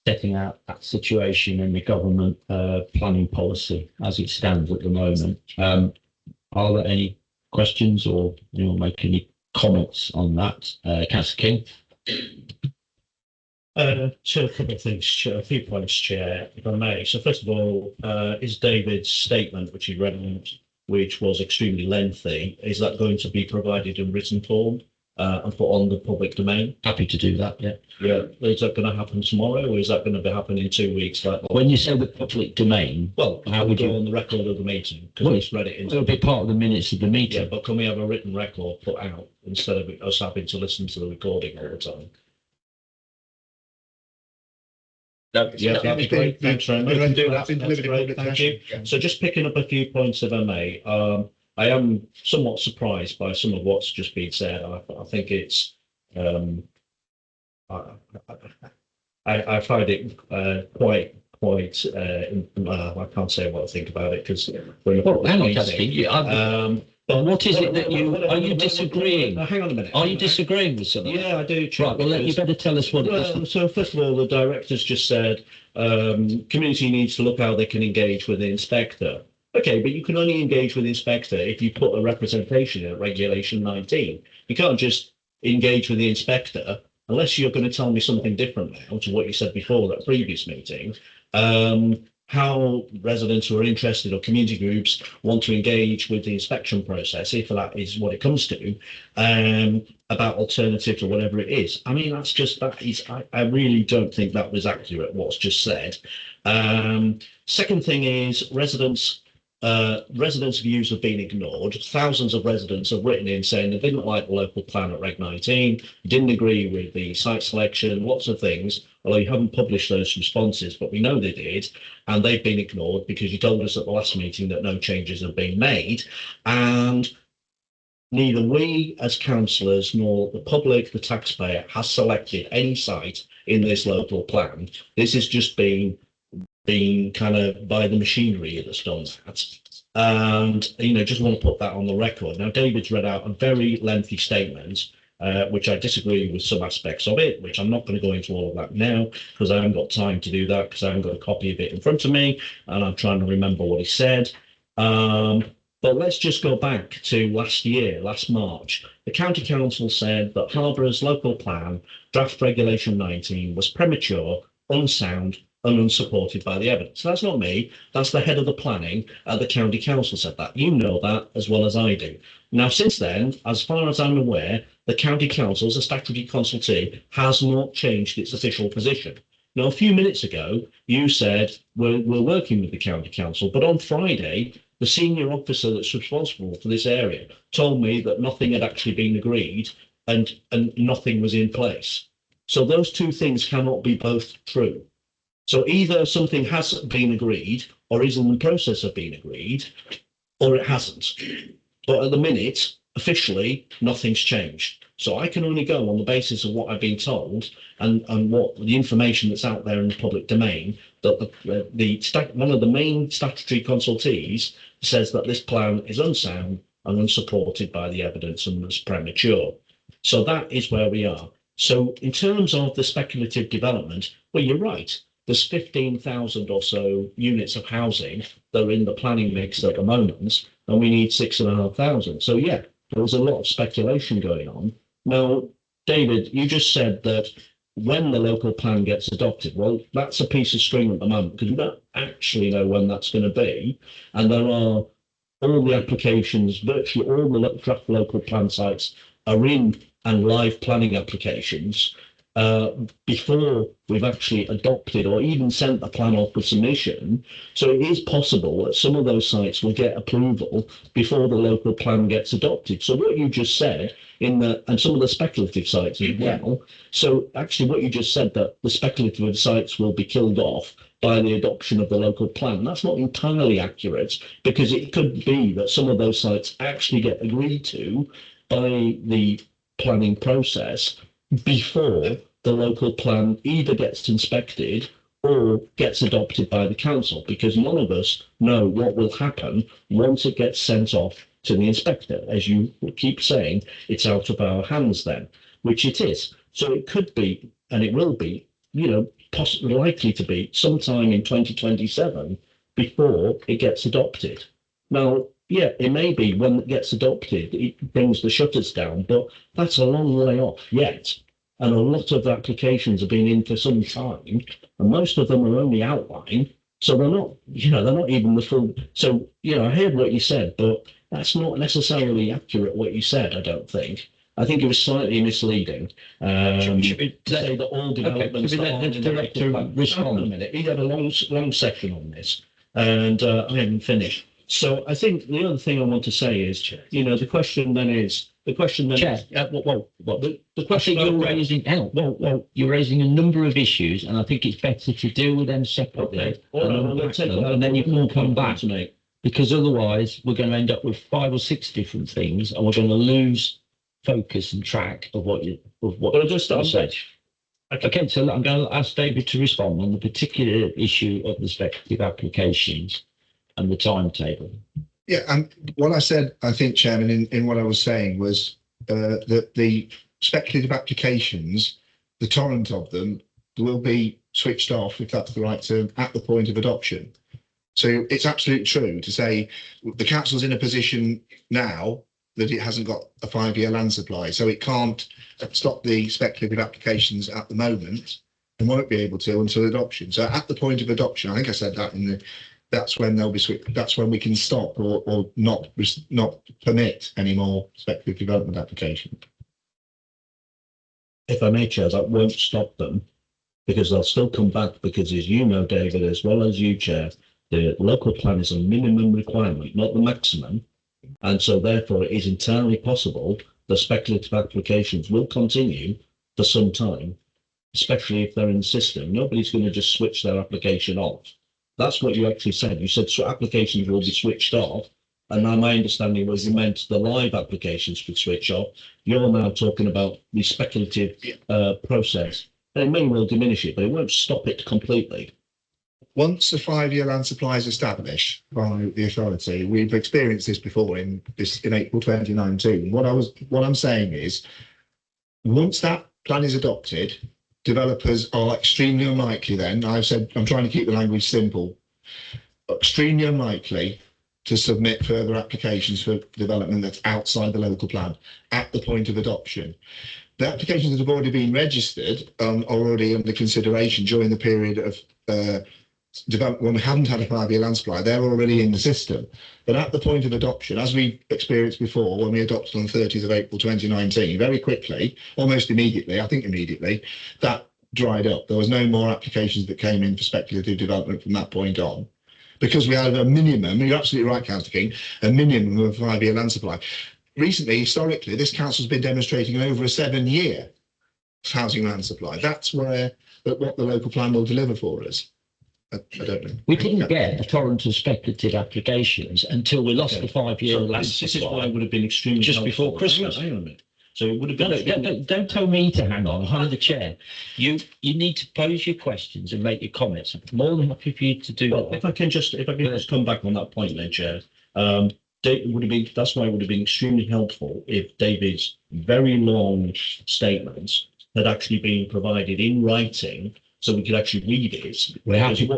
[SPEAKER 1] setting out that situation in the government planning policy as it stands at the moment. Are there any questions or make any comments on that? Councillor King.
[SPEAKER 3] So a couple of things, Chair, a few points, Chair, if I may. So first of all, is David's statement, which he read out, which was extremely lengthy, is that going to be provided in written form and put on the public domain?
[SPEAKER 1] Happy to do that, yeah.
[SPEAKER 3] Yeah. Is that going to happen tomorrow, or is that going to be happening in 2 weeks?
[SPEAKER 1] When you say the public domain,
[SPEAKER 3] well, how would you go on the record of the meeting? Because we just read it into.
[SPEAKER 1] It'll be part of the minutes of the meeting.
[SPEAKER 3] Yeah, but can we have a written record put out instead of us having to listen to the recording all the time? Yeah, that'd be great. Thanks very much. That's great. Thank you. So just picking up a few points, if I may. I am somewhat surprised by some of what's just been said. I think it's, I, I find it quite, I can't say what I think about it because we're in a
[SPEAKER 1] Well, hang on,
[SPEAKER 3] meeting.
[SPEAKER 1] Kathy,
[SPEAKER 3] But
[SPEAKER 1] what is it that are you disagreeing?
[SPEAKER 3] Hang on a minute.
[SPEAKER 1] Are you disagreeing with something?
[SPEAKER 3] Yeah, I do. Chair,
[SPEAKER 1] Right, well, you
[SPEAKER 3] because-
[SPEAKER 1] better tell us what it is.
[SPEAKER 3] Well, so first of all, the directors just said, community needs to look how they can engage with the inspector. Okay, but you can only engage with the inspector if you put a representation in at regulation 19. You can't just engage with the inspector unless you're going to tell me something different now to what you said before at previous meeting. How residents who are interested or community groups want to engage with the inspection process, if that is what it comes to, about alternatives or whatever it is. I mean, I really don't think that was accurate, what's just said. Second thing is residents' views have been ignored. Thousands of residents have written in saying they didn't like the local plan at Reg 19, didn't agree with the site selection, lots of things, although you haven't published those responses, but we know they did, and they've been ignored because you told us at the last meeting that no changes have been made. And neither we as councillors nor the public, the taxpayer, has selected any site in this local plan. This has just been kind of by the machinery that's done that. And, just want to put that on the record. Now, David's read out a very lengthy statement, which I disagree with some aspects of it, which I'm not going to go into all of that now, because I haven't got time to do that, because I haven't got a copy of it in front of me, and I'm trying to remember what he said. But let's just go back to last March. The County Council said that Harborough's local plan, draft regulation 19, was premature, unsound, and unsupported by the evidence. So that's not me, that's the head of the planning at the County Council said that. You know that as well as I do. Now, since then, as far as I'm aware, the County Council, as a statutory consultee, has not changed its official position. Now, a few minutes ago, you said we're working with the County Council, but on Friday, the senior officer that's responsible for this area told me that nothing had actually been agreed and nothing was in place. So those two things cannot be both true. So either something has been agreed or is in the process of being agreed, or it hasn't. But at the minute, officially, nothing's changed. So I can only go on the basis of what I've been told and what the information that's out there in the public domain, that one of the main statutory consultees says that this plan is unsound and unsupported by the evidence and was premature. So that is where we are. So in terms of the speculative development, well, you're right. There's 15,000 or so units of housing that are in the planning mix at the moment, and we need 6,500. So yeah, there was a lot of speculation going on. Now, David, you just said that when the local plan gets adopted, well, that's a piece of string at the moment because we don't actually know when that's going to be. And there are all the applications, virtually all the draft local plan sites are in and live planning applications before we've actually adopted or even sent the plan off for submission. So it is possible that some of those sites will get approval before the local plan gets adopted. So what you just said and some of the speculative sites as well. So actually what you just said, that the speculative sites will be killed off by the adoption of the local plan, that's not entirely accurate, because it could be that some of those sites actually get agreed to by the planning process before the local plan either gets inspected or gets adopted by the council, because none of us know what will happen once it gets sent off to the inspector. As you keep saying, it's out of our hands then, which it is. So it could be, and it will be, possibly likely to be sometime in 2027 before it gets adopted. Now, yeah, it may be when it gets adopted, it brings the shutters down, but that's a long way off yet. And a lot of applications have been in for some time, and most of them are only outline. So they're not, they're not even the full. So, I heard what you said, but that's not necessarily accurate what you said, I don't think. I think it was slightly misleading.
[SPEAKER 1] Should we
[SPEAKER 3] Say that all developments.
[SPEAKER 1] should we let the director respond?
[SPEAKER 3] A minute. He had a long section on this, and I haven't finished. So I think the other thing I want to say is, the question then is. The question
[SPEAKER 1] Chair,
[SPEAKER 3] the question
[SPEAKER 1] you're raising a number of issues, and I think it's better to deal with them separately.
[SPEAKER 3] Okay. All right,
[SPEAKER 1] and then you can come back.
[SPEAKER 3] to me.
[SPEAKER 9] because otherwise we're going to end up with 5 or 6 different things, and we're going to lose focus and track of what
[SPEAKER 3] Well, I just
[SPEAKER 9] said. Okay, so I'm going to ask David to respond on the particular issue of the speculative applications and the timetable.
[SPEAKER 5] Yeah, and what I said, I think, Chairman, in what I was saying was that the speculative applications, the torrent of them, will be switched off, if that's the right term, at the point of adoption. So it's absolutely true to say the council's in a position now that it hasn't got a 5-year land supply, so it can't stop the speculative applications at the moment and won't be able to until adoption. So at the point of adoption, I think I said that that's when they'll be switched. That's when we can stop or not permit any more speculative development applications.
[SPEAKER 3] If I may, Chair, that won't stop them, because they'll still come back, because as you know, David, as well as you, Chair, the local plan is a minimum requirement, not the maximum. And so therefore it is entirely possible the speculative applications will continue for some time, especially if they're in the system. Nobody's going to just switch their application off. That's what you actually said. You said applications will be switched off. And now my understanding was you meant the live applications could switch off. You're now talking about the speculative process. And it may well diminish it, but it won't stop it completely.
[SPEAKER 5] Once the 5-year land supply is established by the authority, we've experienced this before in April 2019. What I'm saying is, once that plan is adopted, developers are extremely unlikely then, I've said, I'm trying to keep the language simple, extremely unlikely to submit further applications for development that's outside the local plan at the point of adoption. The applications that have already been registered are already under consideration during the period of development when we haven't had a 5-year land supply. They're already in the system. But at the point of adoption, as we experienced before, when we adopted on 30th of April 2019, very quickly, almost immediately, I think immediately, that dried up. There was no more applications that came in for speculative development from that point on, because we had a minimum, you're absolutely right, Councillor King, a minimum of a 5-year land supply. Recently, historically, this council's been demonstrating over a 7-year housing land supply. That's what the local plan will deliver for us. I don't know.
[SPEAKER 9] We didn't get a torrent of speculative applications until we lost the 5-year land supply.
[SPEAKER 3] This is why it would have been extremely
[SPEAKER 9] just
[SPEAKER 3] helpful.
[SPEAKER 9] before Christmas.
[SPEAKER 3] Hang on a minute. So it would have been.
[SPEAKER 9] Don't tell me to hang on. I'm the chair. You need to pose your questions and make your comments. I'm more than happy for you to do
[SPEAKER 3] Well,
[SPEAKER 9] that.
[SPEAKER 3] if I can just come back on that point, then, Chair. That's why it would have been extremely helpful if David's very long statements had actually been provided in writing, so we could actually read it.
[SPEAKER 9] We're happy.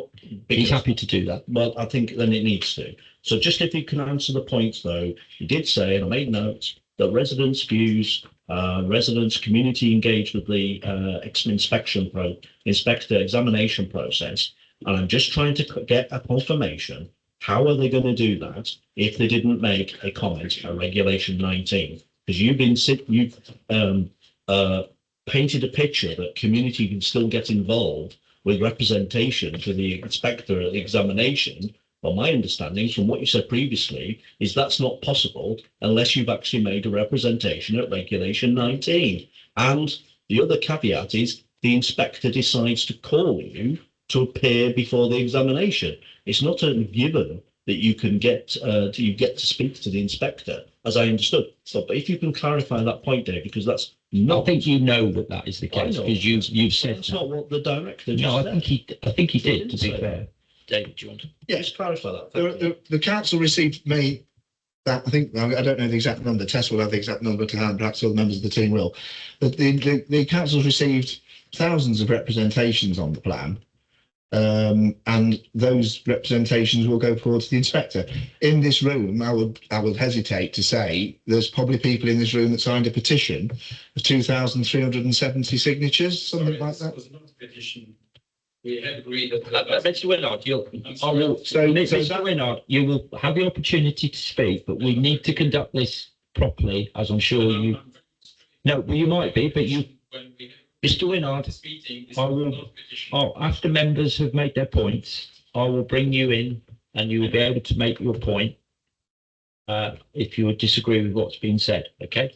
[SPEAKER 3] He's
[SPEAKER 9] happy to do that.
[SPEAKER 3] Well, I think then it needs to. So just if you can answer the points, though, you did say, and I made notes, that residents' views, residents' community engaged with the inspector examination process. And I'm just trying to get a confirmation. How are they going to do that if they didn't make a comment on Regulation 19? Because you've painted a picture that community can still get involved with representation for the inspector at the examination. Well, my understanding from what you said previously is that's not possible unless you've actually made a representation at Regulation 19. And the other caveat is the inspector decides to call you to appear before the examination. It's not a given that you can get to speak to the inspector, as I understood. So, but if you can clarify that point, Dave, because that's not.
[SPEAKER 9] I think you know that is the case because you've said
[SPEAKER 3] that's not what the director just
[SPEAKER 9] No,
[SPEAKER 3] said.
[SPEAKER 9] I think he did. To be
[SPEAKER 3] say
[SPEAKER 9] fair, David, do you want to?
[SPEAKER 3] Yes, clarify that. Thank you.
[SPEAKER 5] The council received that, I think, I don't know the exact number, Tess will have the exact number to hand, perhaps other members of the team will. But the council's received thousands of representations on the plan. And those representations will go forward to the inspector. In this room, I would hesitate to say there's probably people in this room that signed a petition of 2,370 signatures, something like that.
[SPEAKER 2] Was not a petition. We had agreed that.
[SPEAKER 9] Mr. Winnard, Mr. Winnard, you will have the opportunity to speak, but we need to conduct this properly, as I'm sure you. No, well, you might be, but you. Mr. Winnard, after members have made their points, I will bring you in and you will be able to make your point if you would disagree with what's been said, okay?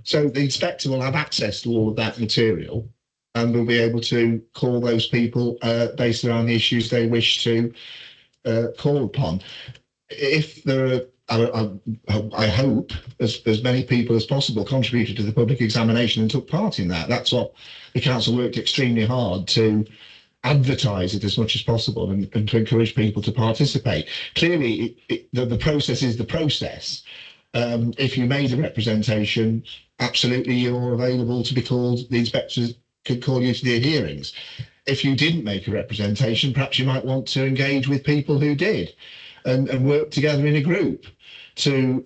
[SPEAKER 5] So the inspector will have access to all of that material and will be able to call those people based around the issues they wish to call upon. if there are, I hope as many people as possible contributed to the public examination and took part in that. That's what the council worked extremely hard to advertise it as much as possible and to encourage people to participate. Clearly, the process is the process. If you made a representation, absolutely you're available to be called. The inspectors could call you to their hearings. If you didn't make a representation, perhaps you might want to engage with people who did and work together in a group to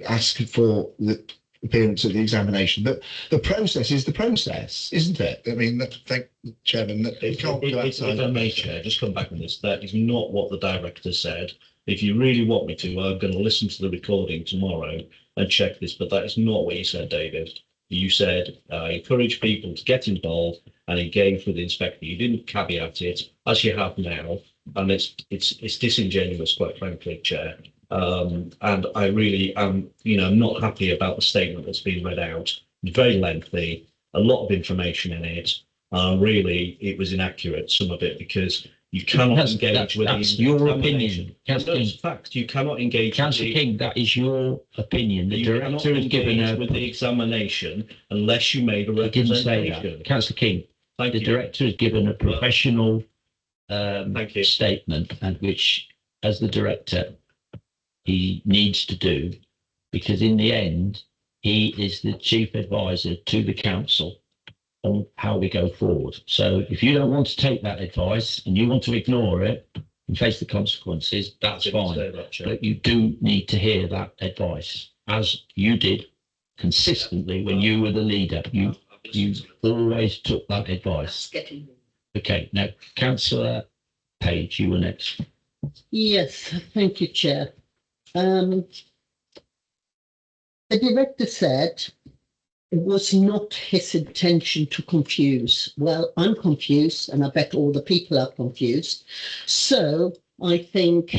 [SPEAKER 5] ask for the appearance of the examination. But the process is the process, isn't it? I mean, thank the Chairman, that you can't go outside.
[SPEAKER 3] If I may, Chair, just come back on this. That is not what the director said. If you really want me to, I'm going to listen to the recording tomorrow and check this, but that is not what you said, David. You said encourage people to get involved and engage with the inspector. You didn't caveat it as you have now, and it's disingenuous, quite frankly, Chair. And I really am, not happy about the statement that's been read out. It's very lengthy, a lot of information in it. Really, it was inaccurate, some of it, because you cannot engage with
[SPEAKER 1] that's your opinion.
[SPEAKER 3] That's fact. You cannot engage.
[SPEAKER 1] Councillor King, that is your opinion. The director has given
[SPEAKER 3] with the examination unless you made a representation.
[SPEAKER 1] Didn't say that. Councillor King,
[SPEAKER 3] Thank
[SPEAKER 1] the
[SPEAKER 3] you.
[SPEAKER 1] director has given a professional
[SPEAKER 3] Thank you.
[SPEAKER 1] statement, and which, as the director, he needs to do, because in the end, he is the chief advisor to the council on how we go forward. So if you don't want to take that advice and you want to ignore it and face the consequences, that's fine. But you do need to hear that advice, as you did consistently when you were the leader. You always took that advice. Okay, now, Councillor Page, you were next.
[SPEAKER 10] Yes, thank you, Chair. The director said it was not his intention to confuse. Well, I'm confused, and I bet all the people are confused. So I think,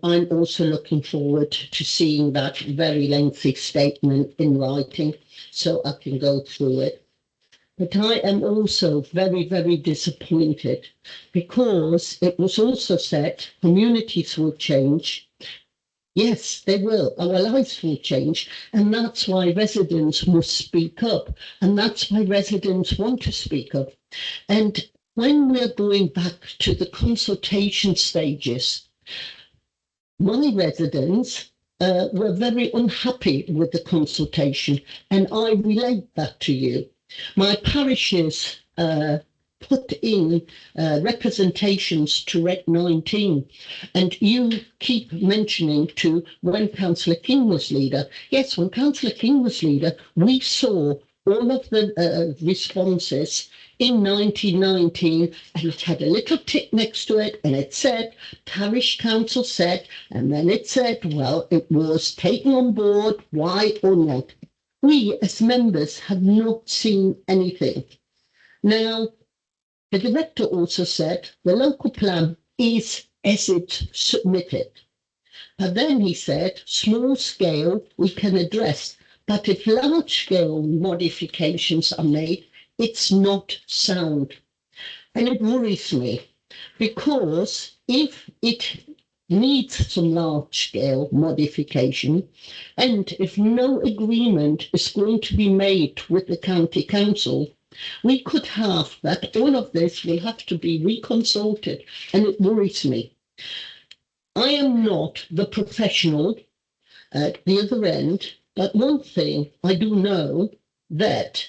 [SPEAKER 10] I'm also looking forward to seeing that very lengthy statement in writing so I can go through it. But I am also very, very disappointed because it was also said communities will change. Yes, they will. Our lives will change. And that's why residents must speak up. And that's why residents want to speak up. And when we're going back to the consultation stages, my residents were very unhappy with the consultation. And I relate that to you. My parishes put in representations to Rec 19, and you keep mentioning to when Councillor King was leader. Yes, when Councillor King was leader, we saw all of the responses in 1919, and it had a little tick next to it, and it said, Parish Council said, and then it said, well, it was taken on board, why or not. We as members have not seen anything. Now, the director also said the local plan is as it's submitted. But then he said, small scale we can address, but if large scale modifications are made, it's not sound. And it worries me because if it needs some large scale modification, and if no agreement is going to be made with the county council, we could have that all of this will have to be reconsulted, and it worries me. I am not the professional at the other end, but one thing I do know that,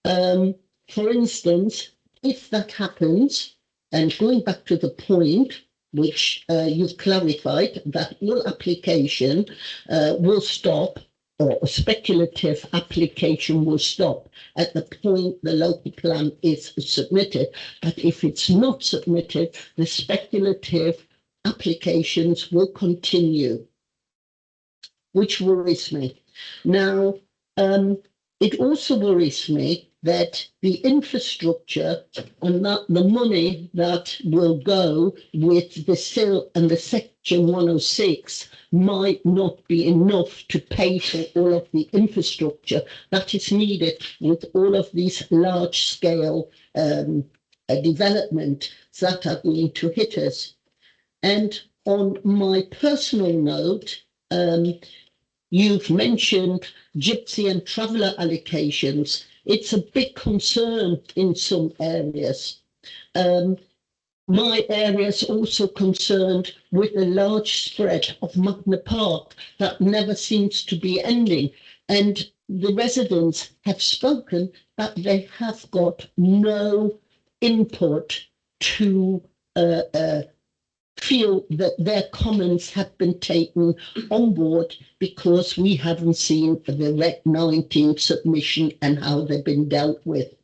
[SPEAKER 10] for instance, if that happens, and going back to the point which you've clarified, that all application will stop, or a speculative application will stop at the point the local plan is submitted. But if it's not submitted, the speculative applications will continue, which worries me. Now, it also worries me that the infrastructure and that the money that will go with the SIL and the Section 106 might not be enough to pay for all of the infrastructure that is needed with all of these large-scale development that are going to hit us. And on my personal note, you've mentioned gypsy and traveller allocations. It's a big concern in some areas. My area is also concerned with the large spread of Magna Park that never seems to be ending. And the residents have spoken that they have got no input to feel that their comments have been taken on board because we haven't seen the Rec 19 submission and how they've been dealt with.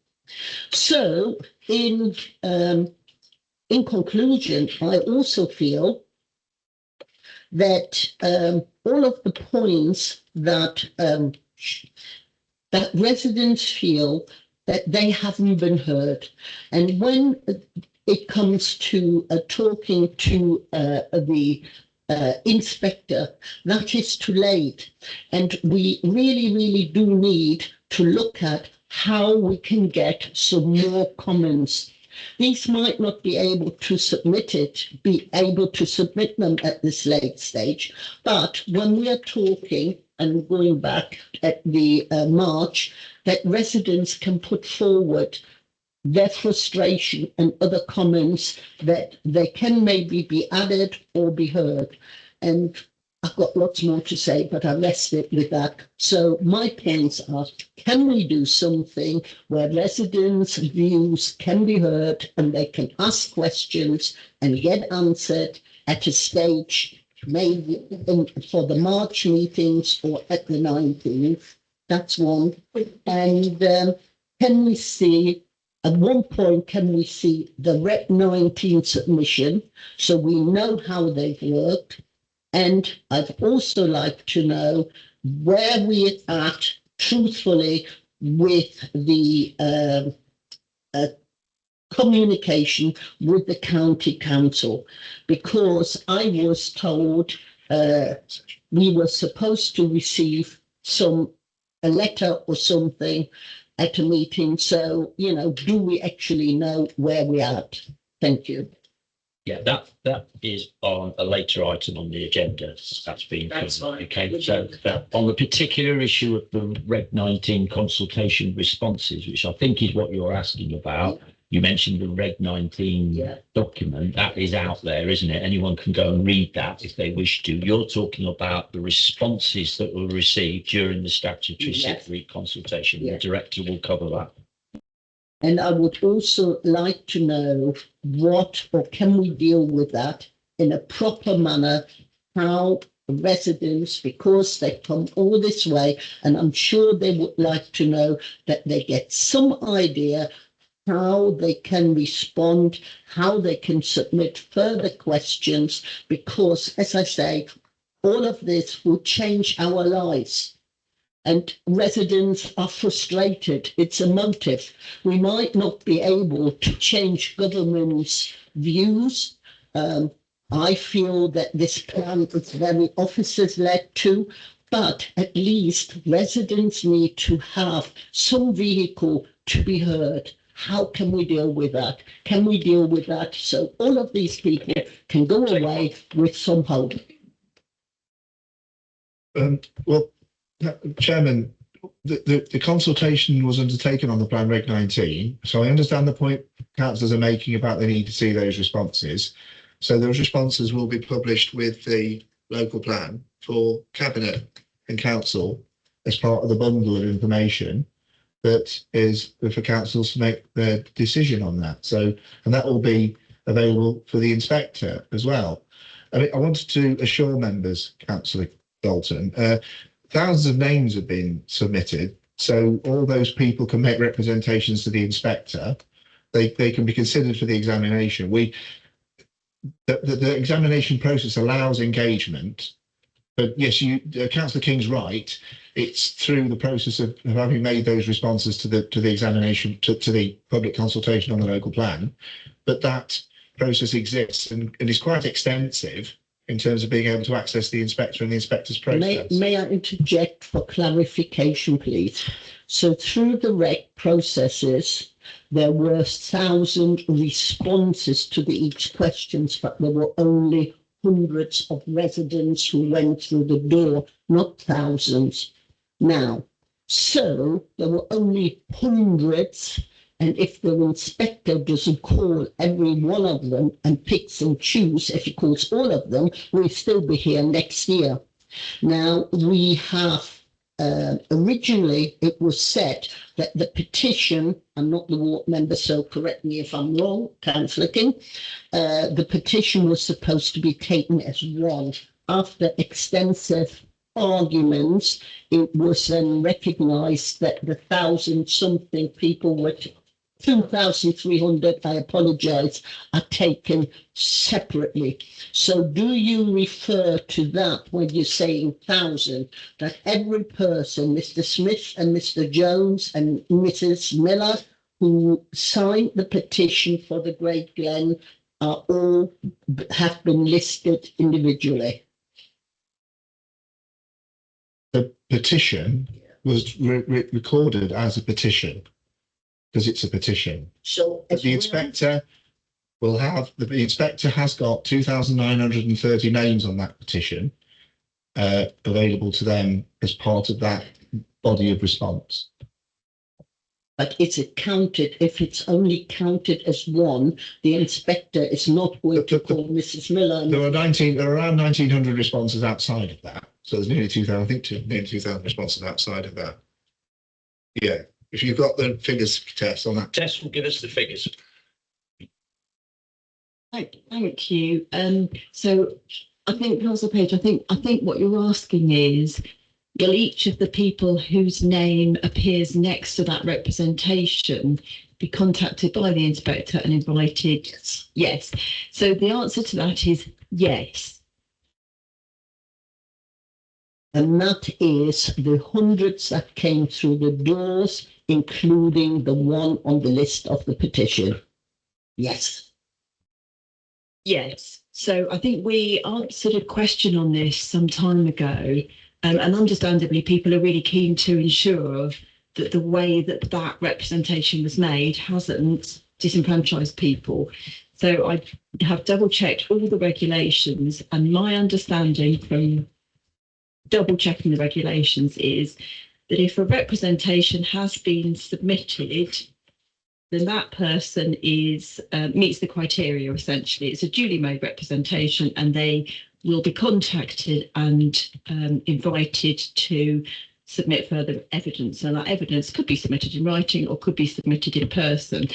[SPEAKER 10] So in conclusion, I also feel that all of the points that that residents feel that they haven't been heard, and when it comes to talking to the inspector, that is too late, and we really do need to look at how we can get some more comments. These might not be able to submit them at this late stage, but when we are talking and going back at the March, that residents can put forward their frustration and other comments that they can maybe be added or be heard. And I've got lots more to say, but I rest it with that. So my points are, can we do something where residents' views can be heard and they can ask questions and get answered at a stage, maybe for the March meetings or at the 19th? That's one. And can we see, at one point, can we see the Rec 19 submission so we know how they've worked? And I'd also like to know where we're at truthfully with the communication with the county council, because I was told we were supposed to receive a letter or something at a meeting. So, you know, do we actually know where we're at? Thank you.
[SPEAKER 9] Yeah, that is on a later item on the agenda. That's been
[SPEAKER 4] That's
[SPEAKER 9] covered.
[SPEAKER 4] fine.
[SPEAKER 9] Okay, so on the particular issue of the Reg 19 consultation responses, which I think is what you're asking about, you mentioned the Reg 19 document. That is out there, isn't it? Anyone can go and read that if they wish to. You're talking about the responses that were received during the statutory SIFRI consultation. The director will cover that.
[SPEAKER 10] And I would also like to know what, or can we deal with that in a proper manner, how residents, because they come all this way, and I'm sure they would like to know that they get some idea how they can respond, how they can submit further questions, because, as I say, all of this will change our lives. And residents are frustrated. It's a motive. We might not be able to change government's views. I feel that this plan is very officers-led too, but at least residents need to have some vehicle to be heard. How can we deal with that? Can we deal with that so all of these people can go away with some hope?
[SPEAKER 5] Well, Chairman, the consultation was undertaken on the plan Reg 19, so I understand the point councillors are making about the need to see those responses. So those responses will be published with the local plan for Cabinet and Council as part of the bundle of information that is for councils to make their decision on that. So, and that will be available for the inspector as well. I mean, I wanted to assure members, Councillor Dalton, thousands of names have been submitted, so all those people can make representations to the inspector. They can be considered for the examination. The examination process allows engagement, but yes, Councillor King's right. It's through the process of having made those responses to the examination, to the public consultation on the local plan, but that process exists and is quite extensive in terms of being able to access the inspector and the inspector's process.
[SPEAKER 10] May I interject for clarification, please? So through the REC processes, there were 1,000 responses to each questions, but there were only hundreds of residents who went through the door, not thousands. Now, so there were only hundreds, and if the inspector doesn't call every one of them and picks and choose, if he calls all of them, we'll still be here next year. Now, we have, originally it was said that the petition, I'm not the ward member, so correct me if I'm wrong, Councillor King, the petition was supposed to be taken as one. After extensive arguments, it was then recognised that the 1,000-something people were 2,300, I apologise, are taken separately. So do you refer to that when you're saying 1,000, that every person, Mr. Smith and Mr. Jones and Mrs. Miller, who signed the petition for the Great Glen, are all have been listed individually?
[SPEAKER 5] The petition was recorded as a petition because it's a petition.
[SPEAKER 10] So
[SPEAKER 5] But the inspector will have, the inspector has got 2,930 names on that petition available to them as part of that body of response.
[SPEAKER 10] But is it counted? If it's only counted as one, the inspector is not going to call Mrs. Miller. And
[SPEAKER 5] There are around 1,900 responses outside of that. So there's nearly 2,000, I think nearly 2,000 responses outside of that. Yeah, if you've got the figures, Tess, on that.
[SPEAKER 9] Tess will give us the figures.
[SPEAKER 6] Thank you. So I think, Councillor Page, I think what you're asking is, will each of the people whose name appears next to that representation be contacted by the inspector and invited? Yes. So the answer to that is yes.
[SPEAKER 10] And that is the hundreds that came through the doors, including the one on the list of the petition. Yes.
[SPEAKER 6] Yes. So I think we answered a question on this some time ago, and understandably, people are really keen to ensure that the way that that representation was made hasn't disenfranchised people. So I have double checked all the regulations, and my understanding from double checking the regulations is that if a representation has been submitted, then that person is meets the criteria. Essentially, it's a duly made representation, and they will be contacted and invited to submit further evidence. And that evidence could be submitted in writing or could be submitted in person.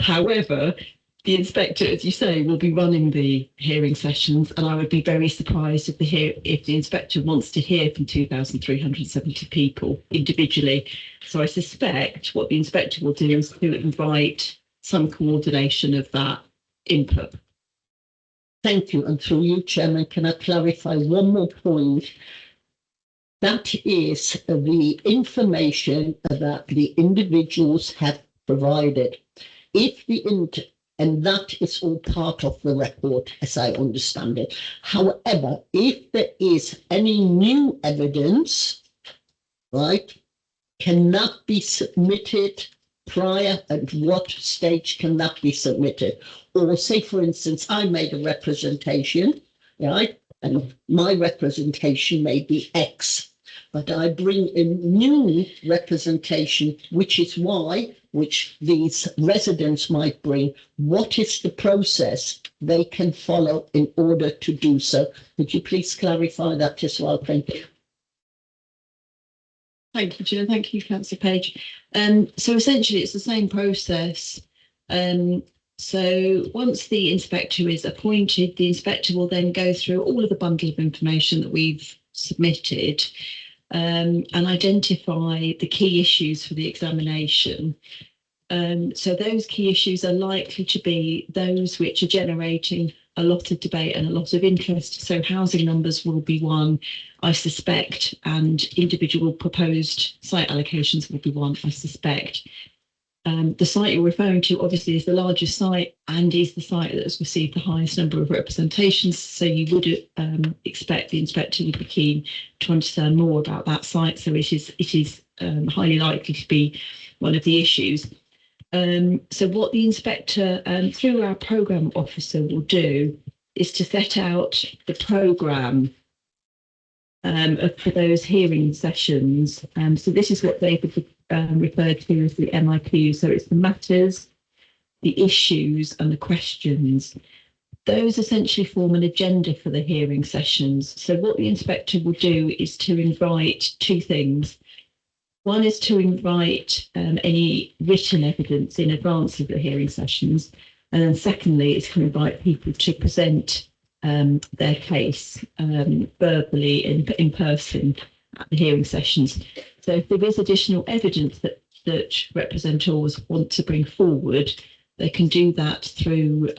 [SPEAKER 6] However, the inspector, as you say, will be running the hearing sessions, and I would be very surprised if the inspector wants to hear from 2,370 people individually. So I suspect what the inspector will do is to invite some coordination of that input.
[SPEAKER 10] Thank you. And through you, Chairman, can I clarify one more point? That is the information that the individuals have provided. And that is all part of the record, as I understand it. However, if there is any new evidence, right, cannot be submitted prior. At what stage can that be submitted? Or say, for instance, I made a representation, right, and my representation may be X, but I bring a new representation, which is Y, which these residents might bring. What is the process they can follow in order to do so? Could you please clarify that as well? Thank you.
[SPEAKER 6] Thank you, Jill. Thank you, Councillor Page. So essentially, it's the same process. So once the inspector is appointed, the inspector will then go through all of the bundle of information that we've submitted and identify the key issues for the examination. So those key issues are likely to be those which are generating a lot of debate and a lot of interest. So housing numbers will be one, I suspect, and individual proposed site allocations will be one, I suspect. The site you're referring to obviously is the largest site and is the site that has received the highest number of representations. So you would expect the inspector would be keen to understand more about that site. So it is highly likely to be one of the issues. So what the inspector through our programme officer will do is to set out the programme for those hearing sessions. So this is what David referred to as the MIQ. So it's the matters, the issues and the questions. Those essentially form an agenda for the hearing sessions. So what the inspector will do is to invite two things. One is to invite any written evidence in advance of the hearing sessions. And then secondly, is to invite people to present their case verbally in person at the hearing sessions. So if there is additional evidence that representatives want to bring forward, they can do that through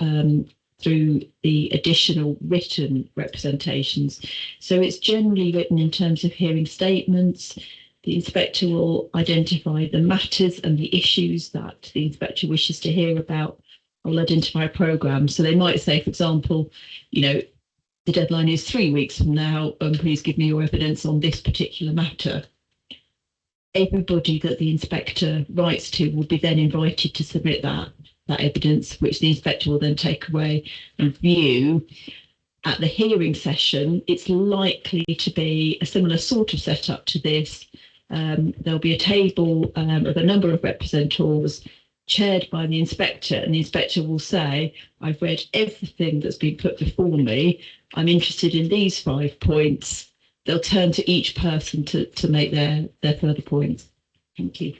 [SPEAKER 6] the additional written representations. So it's generally written in terms of hearing statements. The inspector will identify the matters and the issues that the inspector wishes to hear about. Will identify a programme. So they might say, for example, the deadline is 3 weeks from now, please give me your evidence on this particular matter. Everybody that the inspector writes to will be then invited to submit that evidence, which the inspector will then take away and view. At the hearing session, it's likely to be a similar sort of setup to this. There'll be a table of a number of representatives chaired by the inspector, and the inspector will say, I've read everything that's been put before me. I'm interested in these 5 points. They'll turn to each person to make their further points. Thank you.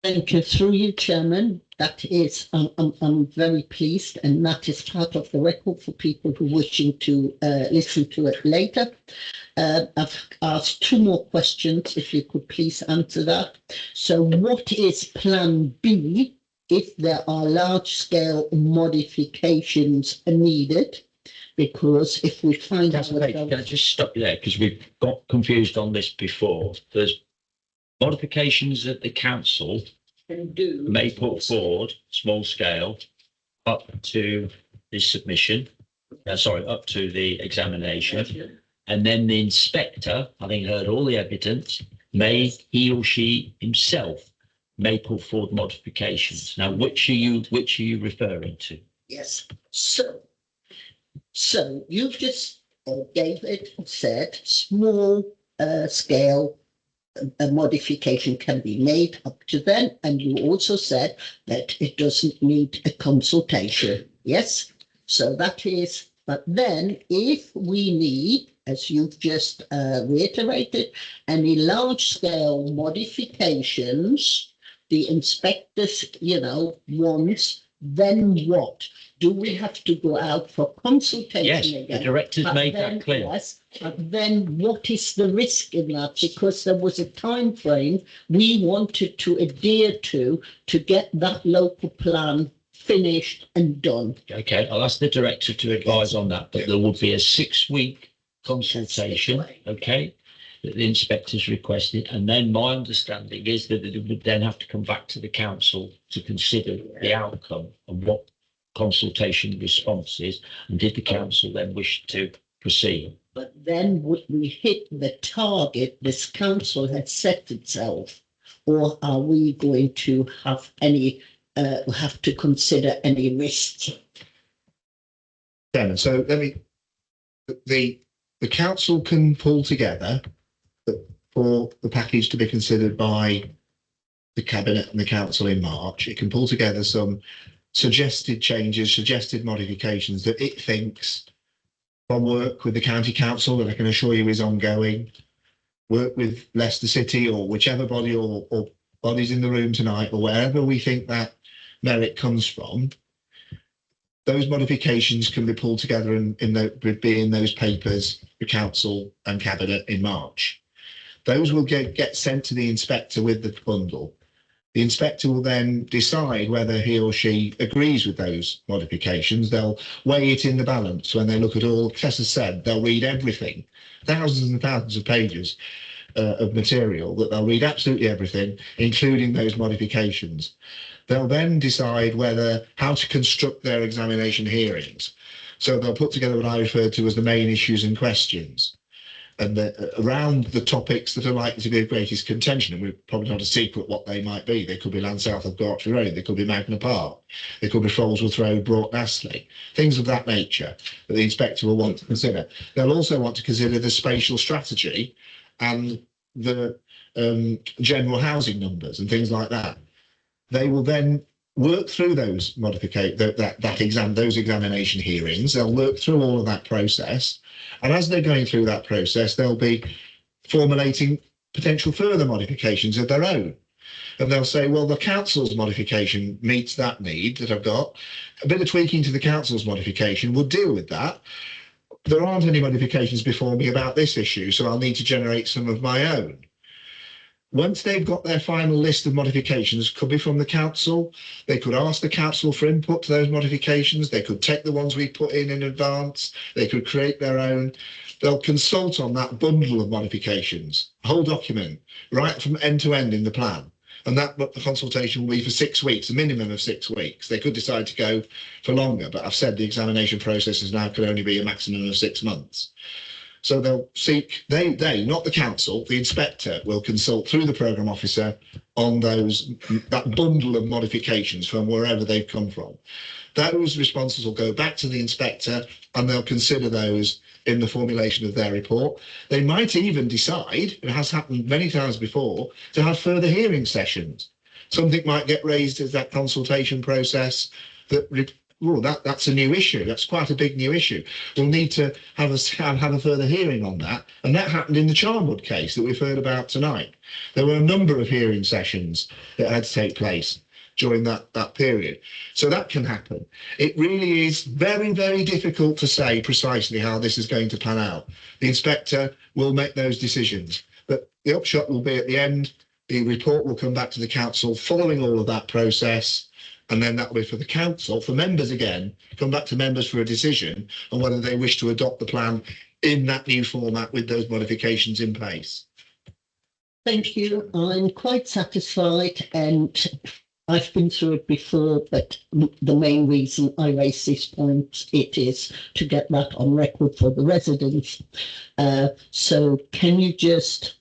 [SPEAKER 10] Thank you. Through you, Chairman. That is, I'm very pleased, and that is part of the record for people who are wishing to listen to it later. I've asked 2 more questions, if you could please answer that. So what is Plan B if there are large-scale modifications needed? Because if we find out...
[SPEAKER 9] Can I just stop you there? Because we've got confused on this before. There's modifications that the council may put forward, small scale, up to the submission, up to the examination. And then the inspector, having heard all the evidence, he or she himself may put forward modifications. Now, which are you referring to?
[SPEAKER 10] Yes. So you just, David said, small scale modification can be made up to then, and you also said that it doesn't need a consultation. Yes. So that is. But then, if we need, as you've just reiterated, any large-scale modifications, the inspectors, wants, then what? Do we have to go out for consultation
[SPEAKER 9] yes,
[SPEAKER 10] again?
[SPEAKER 9] The directors made that clear.
[SPEAKER 10] Yes, but then what is the risk in that? Because there was a time frame we wanted to adhere to get that local plan finished and done.
[SPEAKER 9] Okay, I'll ask the director to advise on that, but there would be a 6-week consultation, okay, that the inspectors requested, and then my understanding is that it would then have to come back to the council to consider the outcome and what consultation response is, and did the council then wish to proceed.
[SPEAKER 10] But then would we hit the target this council had set itself, or are we going to have have to consider any risks?
[SPEAKER 5] Chairman, so the council can pull together for the package to be considered by the cabinet and the council in March. It can pull together some suggested changes, suggested modifications that it thinks, from work with the county council that I can assure you is ongoing, work with Leicester City or whichever body or bodies in the room tonight, or wherever we think that merit comes from. Those modifications can be pulled together in those papers, the council and cabinet in March. Those will get sent to the inspector with the bundle. The inspector will then decide whether he or she agrees with those modifications. They'll weigh it in the balance when they look at all. Tessa said they'll read everything, thousands and thousands of pages of material, that they'll read absolutely everything, including those modifications. They'll then decide how to construct their examination hearings. So they'll put together what I referred to as the main issues and questions. and around the topics that are likely to be of greatest contention. And we're probably not a secret what they might be. They could be land south of Gartree Road, they could be Magna Park, they could be Frolsworth Road, Broughton Astley, things of that nature that the inspector will want to consider. They'll also want to consider the spatial strategy and the general housing numbers and things like that. They will then work through those those examination hearings. They'll work through all of that process, and as they're going through that process, they'll be formulating potential further modifications of their own. And they'll say, well, the council's modification meets that need that I've got. A bit of tweaking to the council's modification will deal with that. There aren't any modifications before me about this issue, so I'll need to generate some of my own. Once they've got their final list of modifications, could be from the council, they could ask the council for input to those modifications, they could take the ones we put in advance, they could create their own. They'll consult on that bundle of modifications, whole document, right from end to end in the plan. And that the consultation will be for 6 weeks, a minimum of 6 weeks. They could decide to go for longer, but I've said the examination processes now could only be a maximum of 6 months. So they'll seek, they, not the council, the inspector will consult through the programme officer on that bundle of modifications from wherever they've come from. Those responses will go back to the inspector and they'll consider those in the formulation of their report. They might even decide, it has happened many times before, to have further hearing sessions. Something might get raised as that consultation process that's a new issue. That's quite a big new issue. We'll need to have a further hearing on that. And that happened in the Charnwood case that we've heard about tonight. There were a number of hearing sessions that had to take place during that period. So that can happen. It really is very, very difficult to say precisely how this is going to pan out. The inspector will make those decisions. But the upshot will be at the end, the report will come back to the council following all of that process. And then that will be for the council, for members again, come back to members for a decision on whether they wish to adopt the plan in that new format with those modifications in place.
[SPEAKER 10] Thank you. I'm quite satisfied, and I've been through it before, but the main reason I raise this point, it is to get that on record for the residents. So can you just,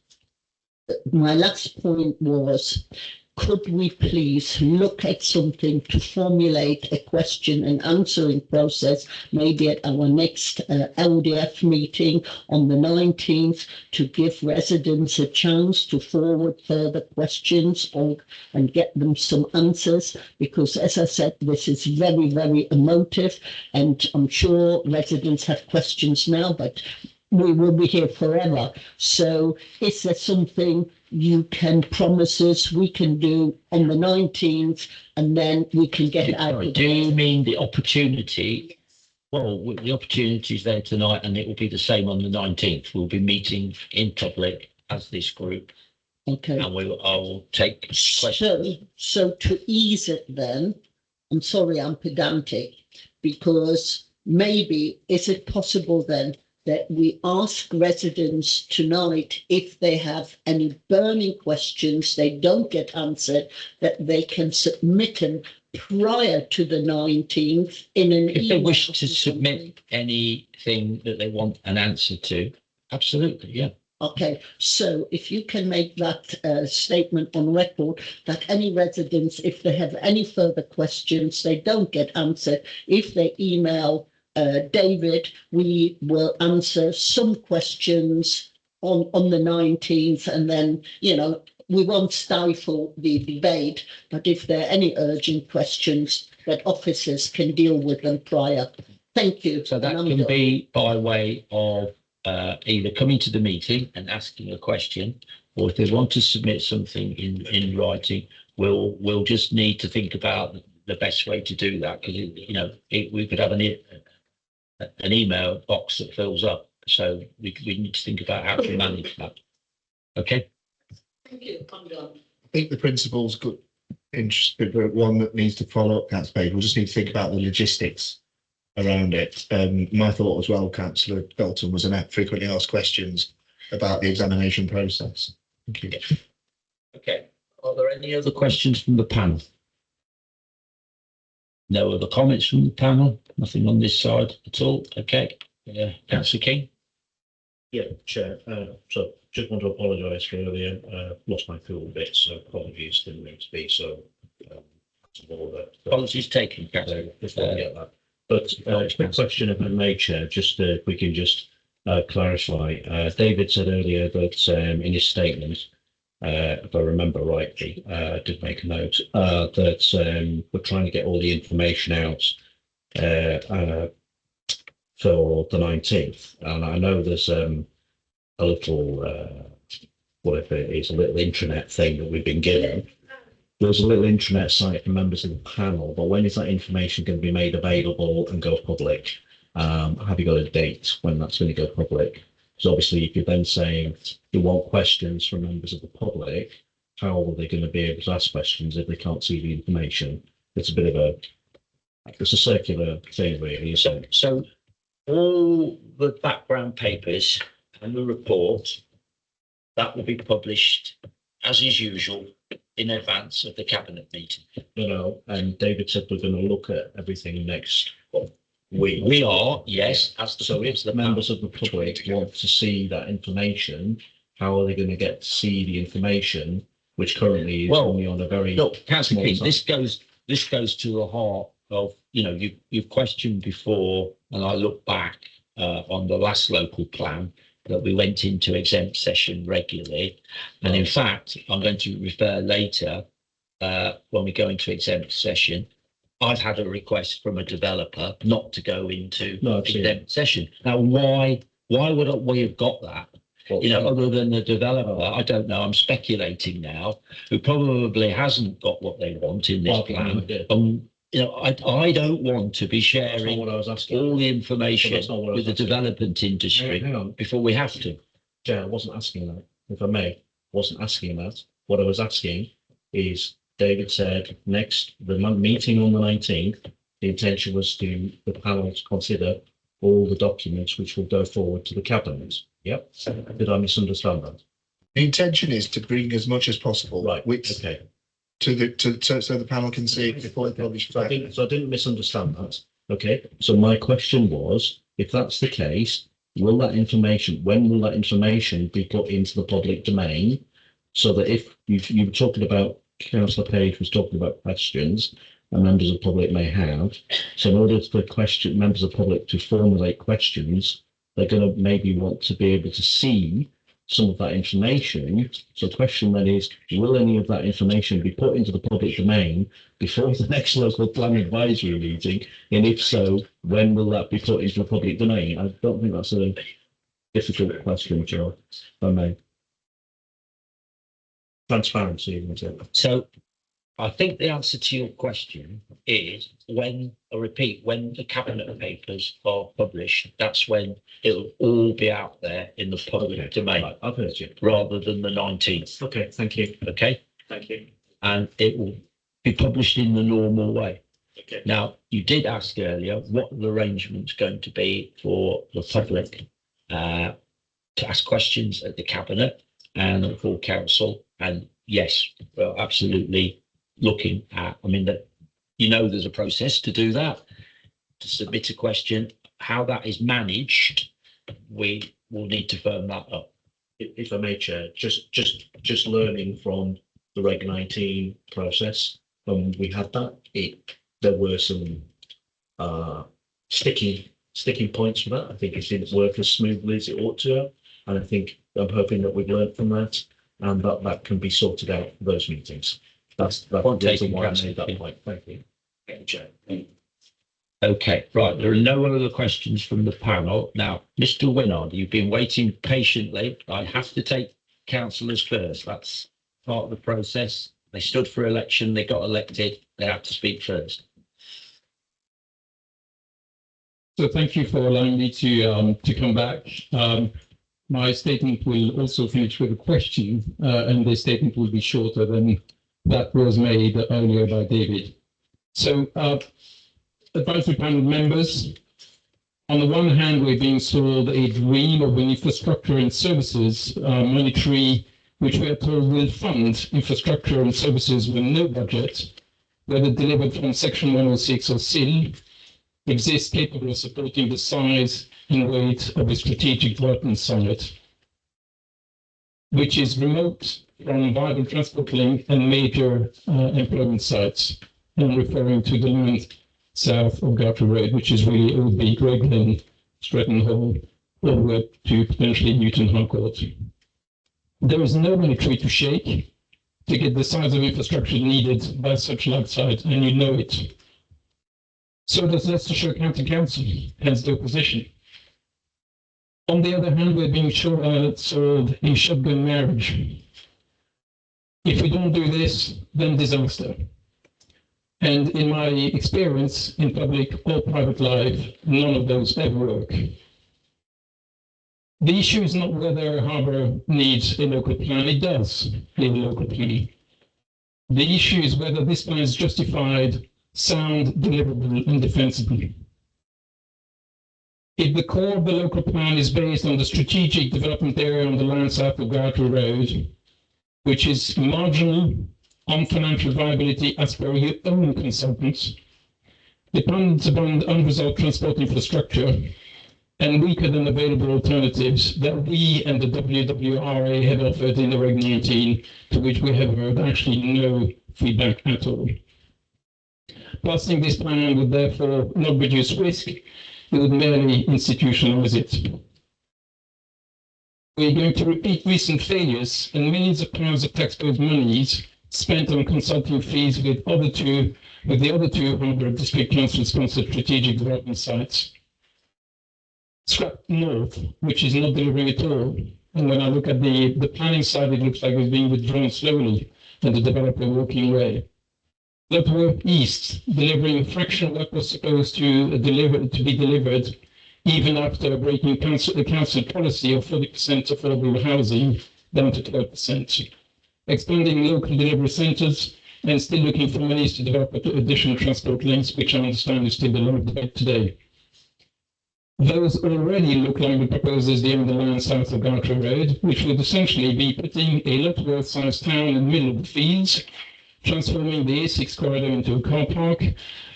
[SPEAKER 10] my last point was, could we please look at something to formulate a question and answering process, maybe at our next LDF meeting on the 19th, to give residents a chance to forward further questions and get them some answers? Because, as I said, this is very, very emotive, and I'm sure residents have questions now, but we will be here forever. So is there something you can promise us we can do on the 19th, and then we can get it out?
[SPEAKER 9] Sorry, do you mean the opportunity? Well, the opportunity is there tonight, and it will be the same on the 19th. We'll be meeting in public as this group.
[SPEAKER 10] Okay.
[SPEAKER 9] And I will take questions.
[SPEAKER 10] So to ease it then, I'm sorry I'm pedantic, because maybe is it possible then that we ask residents tonight, if they have any burning questions they don't get answered, that they can submit them prior to the 19th in an email.
[SPEAKER 9] If they wish to submit anything that they want an answer to, absolutely, yeah.
[SPEAKER 10] Okay, so if you can make that statement on record, that any residents, if they have any further questions they don't get answered, if they email David, we will answer some questions on the 19th, and then, we won't stifle the debate, but if there are any urgent questions, that officers can deal with them prior. Thank you.
[SPEAKER 9] So that can be by way of either coming to the meeting and asking a question, or if they want to submit something in writing, we'll just need to think about the best way to do that, because we could have an email box that fills up, so we need to think about how to manage that. Okay.
[SPEAKER 10] Thank you. I'm done.
[SPEAKER 5] I think the principle's good, interesting, but one that needs to follow up, Councillor Page. We'll just need to think about the logistics around it. My thought as well, Councillor Belton, was an frequently asked questions about the examination process. Thank you.
[SPEAKER 9] Okay. Are there any other questions from the panel? No other comments from the panel? Nothing on this side at all? Okay. Councillor King?
[SPEAKER 3] Yeah, Chair. So just want to apologise for earlier. Lost my cool a bit, so apologies. Didn't mean to be so.
[SPEAKER 9] Apologies taken,
[SPEAKER 3] So
[SPEAKER 9] Councillor.
[SPEAKER 3] just want to get that. But quick question, if I may, Chair, just if we can just clarify. David said earlier that in his statement, if I remember rightly, I did make a note that we're trying to get all the information out for the 19th. And I know there's a little, whatever it is, a little intranet thing that we've been given. There's a little intranet site for members of the panel, but when is that information going to be made available and go public? Have you got a date when that's going to go public? So obviously, if you're then saying you want questions from members of the public, how are they going to be able to ask questions if they can't see the information? It's a bit of it's a circular thing, really.
[SPEAKER 9] So all the background papers and the report, that will be published as is usual in advance of the cabinet meeting.
[SPEAKER 3] And David said we're going to look at everything next week.
[SPEAKER 9] We are, yes, as the
[SPEAKER 3] So if the members of the public want to see that information, how are they going to get to see the information, which currently is only on a very
[SPEAKER 9] look, Councillor
[SPEAKER 3] small
[SPEAKER 9] King,
[SPEAKER 3] site?
[SPEAKER 9] this goes to the heart of, you've questioned before, and I look back on the last local plan that we went into exempt session regularly. And in fact, I'm going to refer later, when we go into exempt session, I've had a request from a developer not to go into exempt session. Now, why would we have got that? Other than the developer, I don't know, I'm speculating now, who probably hasn't got what they want in this plan. I don't want to be sharing
[SPEAKER 3] what I was asking.
[SPEAKER 9] all the information with the
[SPEAKER 3] asking.
[SPEAKER 9] development industry
[SPEAKER 3] Hang on.
[SPEAKER 9] before we have to.
[SPEAKER 3] Chair, I wasn't asking that, if I may, wasn't asking that. What I was asking is, David said the meeting on the 19th, the intention was the panel to consider all the documents which will go forward to the cabinet. Yep. Did I misunderstand that?
[SPEAKER 5] The intention is to bring as much as possible,
[SPEAKER 3] Right.
[SPEAKER 5] which
[SPEAKER 3] Okay.
[SPEAKER 5] so the panel can see it before it publishes.
[SPEAKER 3] So I didn't misunderstand that. Okay. So my question was, if that's the case, when will that information be put into the public domain? So that if you were talking about, Councillor Page was talking about questions and members of the public may have. So in order for members of the public to formulate questions, they're going to maybe want to be able to see some of that information. So the question then is, will any of that information be put into the public domain before the next local plan advisory meeting? And if so, when will that be put into the public domain? I don't think that's a difficult question, Joe, if I may. Transparency, isn't it?
[SPEAKER 9] So I think the answer to your question is when the cabinet papers are published, that's when it'll all be out there in the public domain.
[SPEAKER 3] Right, I've heard you.
[SPEAKER 9] Rather than the 19th.
[SPEAKER 3] Okay, thank you.
[SPEAKER 9] Okay.
[SPEAKER 3] Thank you.
[SPEAKER 9] And it will be published in the normal way.
[SPEAKER 3] Okay.
[SPEAKER 9] Now, you did ask earlier what the arrangement's going to be for the public to ask questions at the cabinet and the full council. And yes, we're absolutely looking at, there's a process to do that, to submit a question. How that is managed, we will need to firm that up.
[SPEAKER 3] If I may, Chair, just learning from the Reg 19 process, when we had that, there were some sticking points for that. I think it didn't work as smoothly as it ought to have. And I'm hoping that we've learned from that and that can be sorted out for those meetings. That's the reason why I made that point. Thank you. Thank you, Chair.
[SPEAKER 9] Okay, right. There are no other questions from the panel. Now, Mr. Winnard, you've been waiting patiently. I have to take councillors first. That's part of the process. They stood for election, they got elected, they have to speak first.
[SPEAKER 7] So thank you for allowing me to come back. My statement will also finish with a question, and the statement will be shorter than that was made earlier by David. So, advisory panel members, on the one hand, we're being sold a dream of an infrastructure and services monetary, which we are told will fund infrastructure and services with no budget, whether delivered from Section 106 or SIL, exists capable of supporting the size and weight of a strategic development site, which is remote from viable transport link and major employment sites. I'm referring to the land south of Gartrey Road, which is really OB, Great Glen, Stretton Hall, all the way up to potentially Newton Harcourt. There is no military to shake to get the size of infrastructure needed by such large site, and you know it. So does Leicestershire County Council, hence the opposition. On the other hand, we're being sold a shotgun marriage. If we don't do this, then disaster. And in my experience in public or private life, none of those ever work. The issue is not whether Harbour needs a local plan. It does need a local plan. The issue is whether this plan is justified, sound, deliverable, and defensible. If the core of the local plan is based on the strategic development area on the land south of Gartrey Road, which is marginal on financial viability as per your own consultants, dependent upon unresolved transport infrastructure, and weaker than available alternatives that we and the WWRA have offered in the Reg 19, to which we have heard actually no feedback at all. Passing this plan would therefore not reduce risk, it would merely institutionalize it. We're going to repeat recent failures and millions of pounds of taxpayers' monies spent on consulting fees with the other two Harbour District Council-sponsored strategic development sites. Scrap North, which is not delivering at all. And when I look at the planning side, it looks like it's being withdrawn slowly and the developer walking away. Lutterworth East, delivering a fraction of what was supposed to be delivered, even after breaking council policy of 40% affordable housing down to 12%. Expanding local delivery centres and still looking for monies to develop additional transport links, which I understand is still a lot of debate today. Those already look like the proposals there on the land south of Gartrey Road, which would essentially be putting a Lutterworth-sized town in the middle of the fields, transforming the A6 corridor into a car park,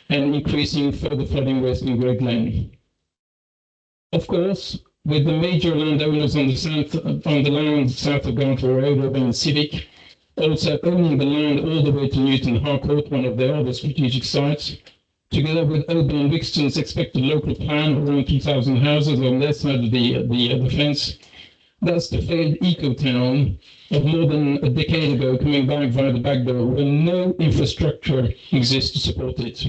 [SPEAKER 7] and increasing further flooding west in Great Glen. Of course, with the major landowners on the land south of Gartrey Road, Urban and Civic, also owning the land all the way to Newton Harcourt, one of their other strategic sites, together with Oban and Wixton's expected local plan of around 2,000 houses on their side of the fence. That's the failed eco-town of more than a decade ago coming back via the back door where no infrastructure exists to support it.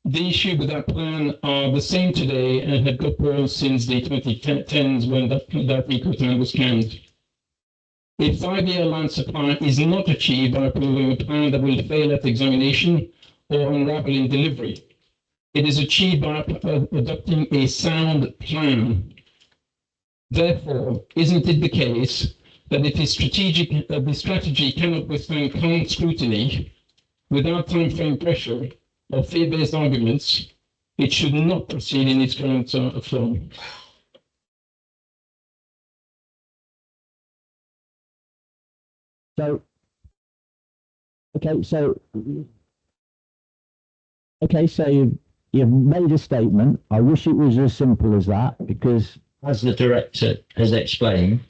[SPEAKER 7] The issue with that plan are the same today and have got worse since the 2010s when that eco-town was canned. A 5-year land supply is not achieved by approving a plan that will fail at examination or unravel in delivery. It is achieved by adopting a sound plan. Therefore, isn't it the case that if the strategy cannot withstand current scrutiny without timeframe pressure or fear-based arguments, it should not proceed in its current form?
[SPEAKER 11] So you've made a statement. I wish it was as simple as that, because
[SPEAKER 1] as the director has explained,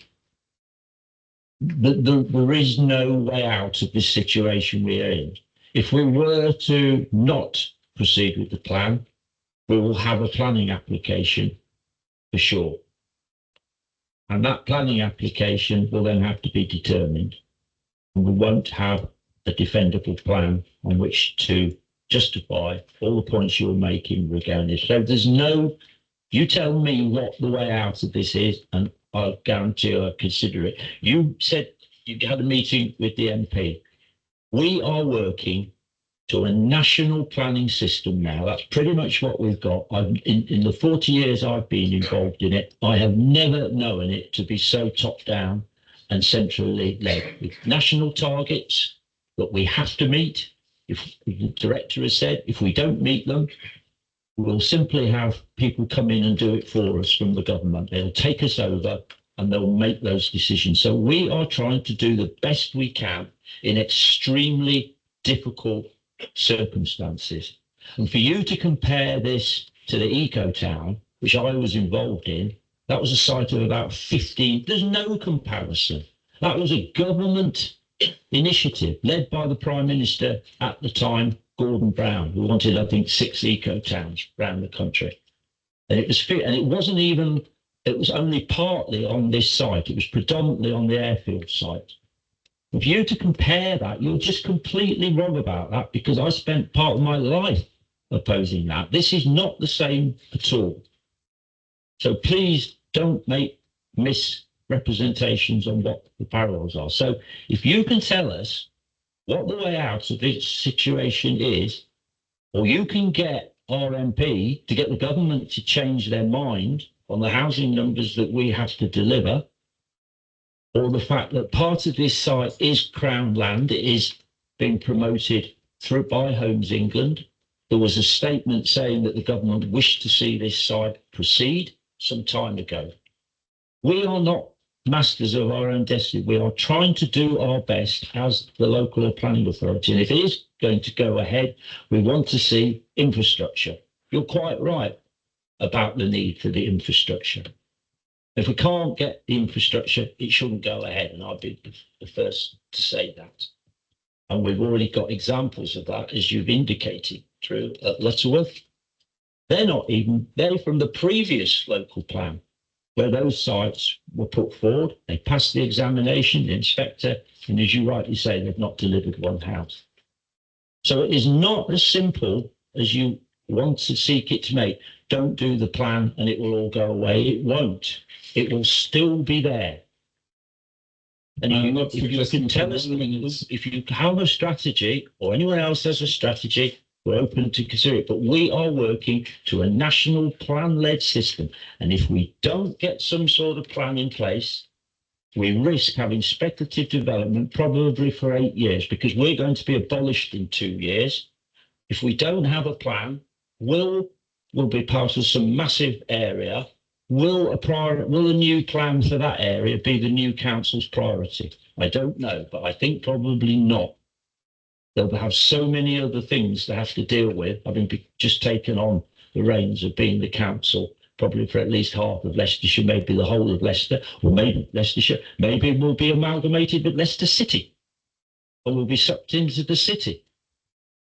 [SPEAKER 1] there is no way out of this situation we are in. If we were to not proceed with the plan, we will have a planning application for sure. And that planning application will then have to be determined. And we won't have a defendable plan on which to justify all the points you're making regarding this. So there's no, you tell me what the way out of this is, and I'll guarantee I'll consider it. You said you had a meeting with the MP. We are working to a national planning system now. That's pretty much what we've got. In the 40 years I've been involved in it, I have never known it to be so top down and centrally led, with national targets that we have to meet. If the director has said, if we don't meet them, we'll simply have people come in and do it for us from the government. They'll take us over and they'll make those decisions. So we are trying to do the best we can in extremely difficult circumstances. And for you to compare this to the Eco Town, which I was involved in, that was a site of about 15. There's no comparison. That was a government initiative led by the Prime Minister at the time, Gordon Brown, who wanted, I think, 6 eco towns around the country. And it was only partly on this site. It was predominantly on the airfield site. For you to compare that, you're just completely wrong about that, because I spent part of my life opposing that. This is not the same at all. So please don't make misrepresentations on what the parallels are. So if you can tell us what the way out of this situation is, or you can get RMP to get the government to change their mind on the housing numbers that we have to deliver, or the fact that part of this site is Crown land, it is being promoted through by Homes England. There was a statement saying that the government wished to see this site proceed some time ago. We are not masters of our own destiny. We are trying to do our best as the local or planning authority. And if it is going to go ahead, we want to see infrastructure. You're quite right about the need for the infrastructure. If we can't get the infrastructure, it shouldn't go ahead. And I'll be the first to say that. And we've already got examples of that, as you've indicated, through at Lutterworth. They're from the previous local plan, where those sites were put forward. They passed the examination, the inspector, and as you rightly say, they've not delivered one house. So it is not as simple as you want to seek it to make. Don't do the plan and it will all go away. It won't. It will still be there. And if you can tell us, if you have a strategy, or anyone else has a strategy, we're open to consider it. But we are working to a national plan-led system. And if we don't get some sort of plan in place, we risk having speculative development probably for 8 years, because we're going to be abolished in 2 years. If we don't have a plan, we'll be part of some massive area. Will a new plan for that area be the new council's priority? I don't know, but I think probably not. They'll have so many other things they have to deal with, having just taken on the reins of being the council, probably for at least half of Leicestershire, maybe the whole of Leicester, or maybe Leicestershire, maybe we'll be amalgamated with Leicester City, or we'll be sucked into the city.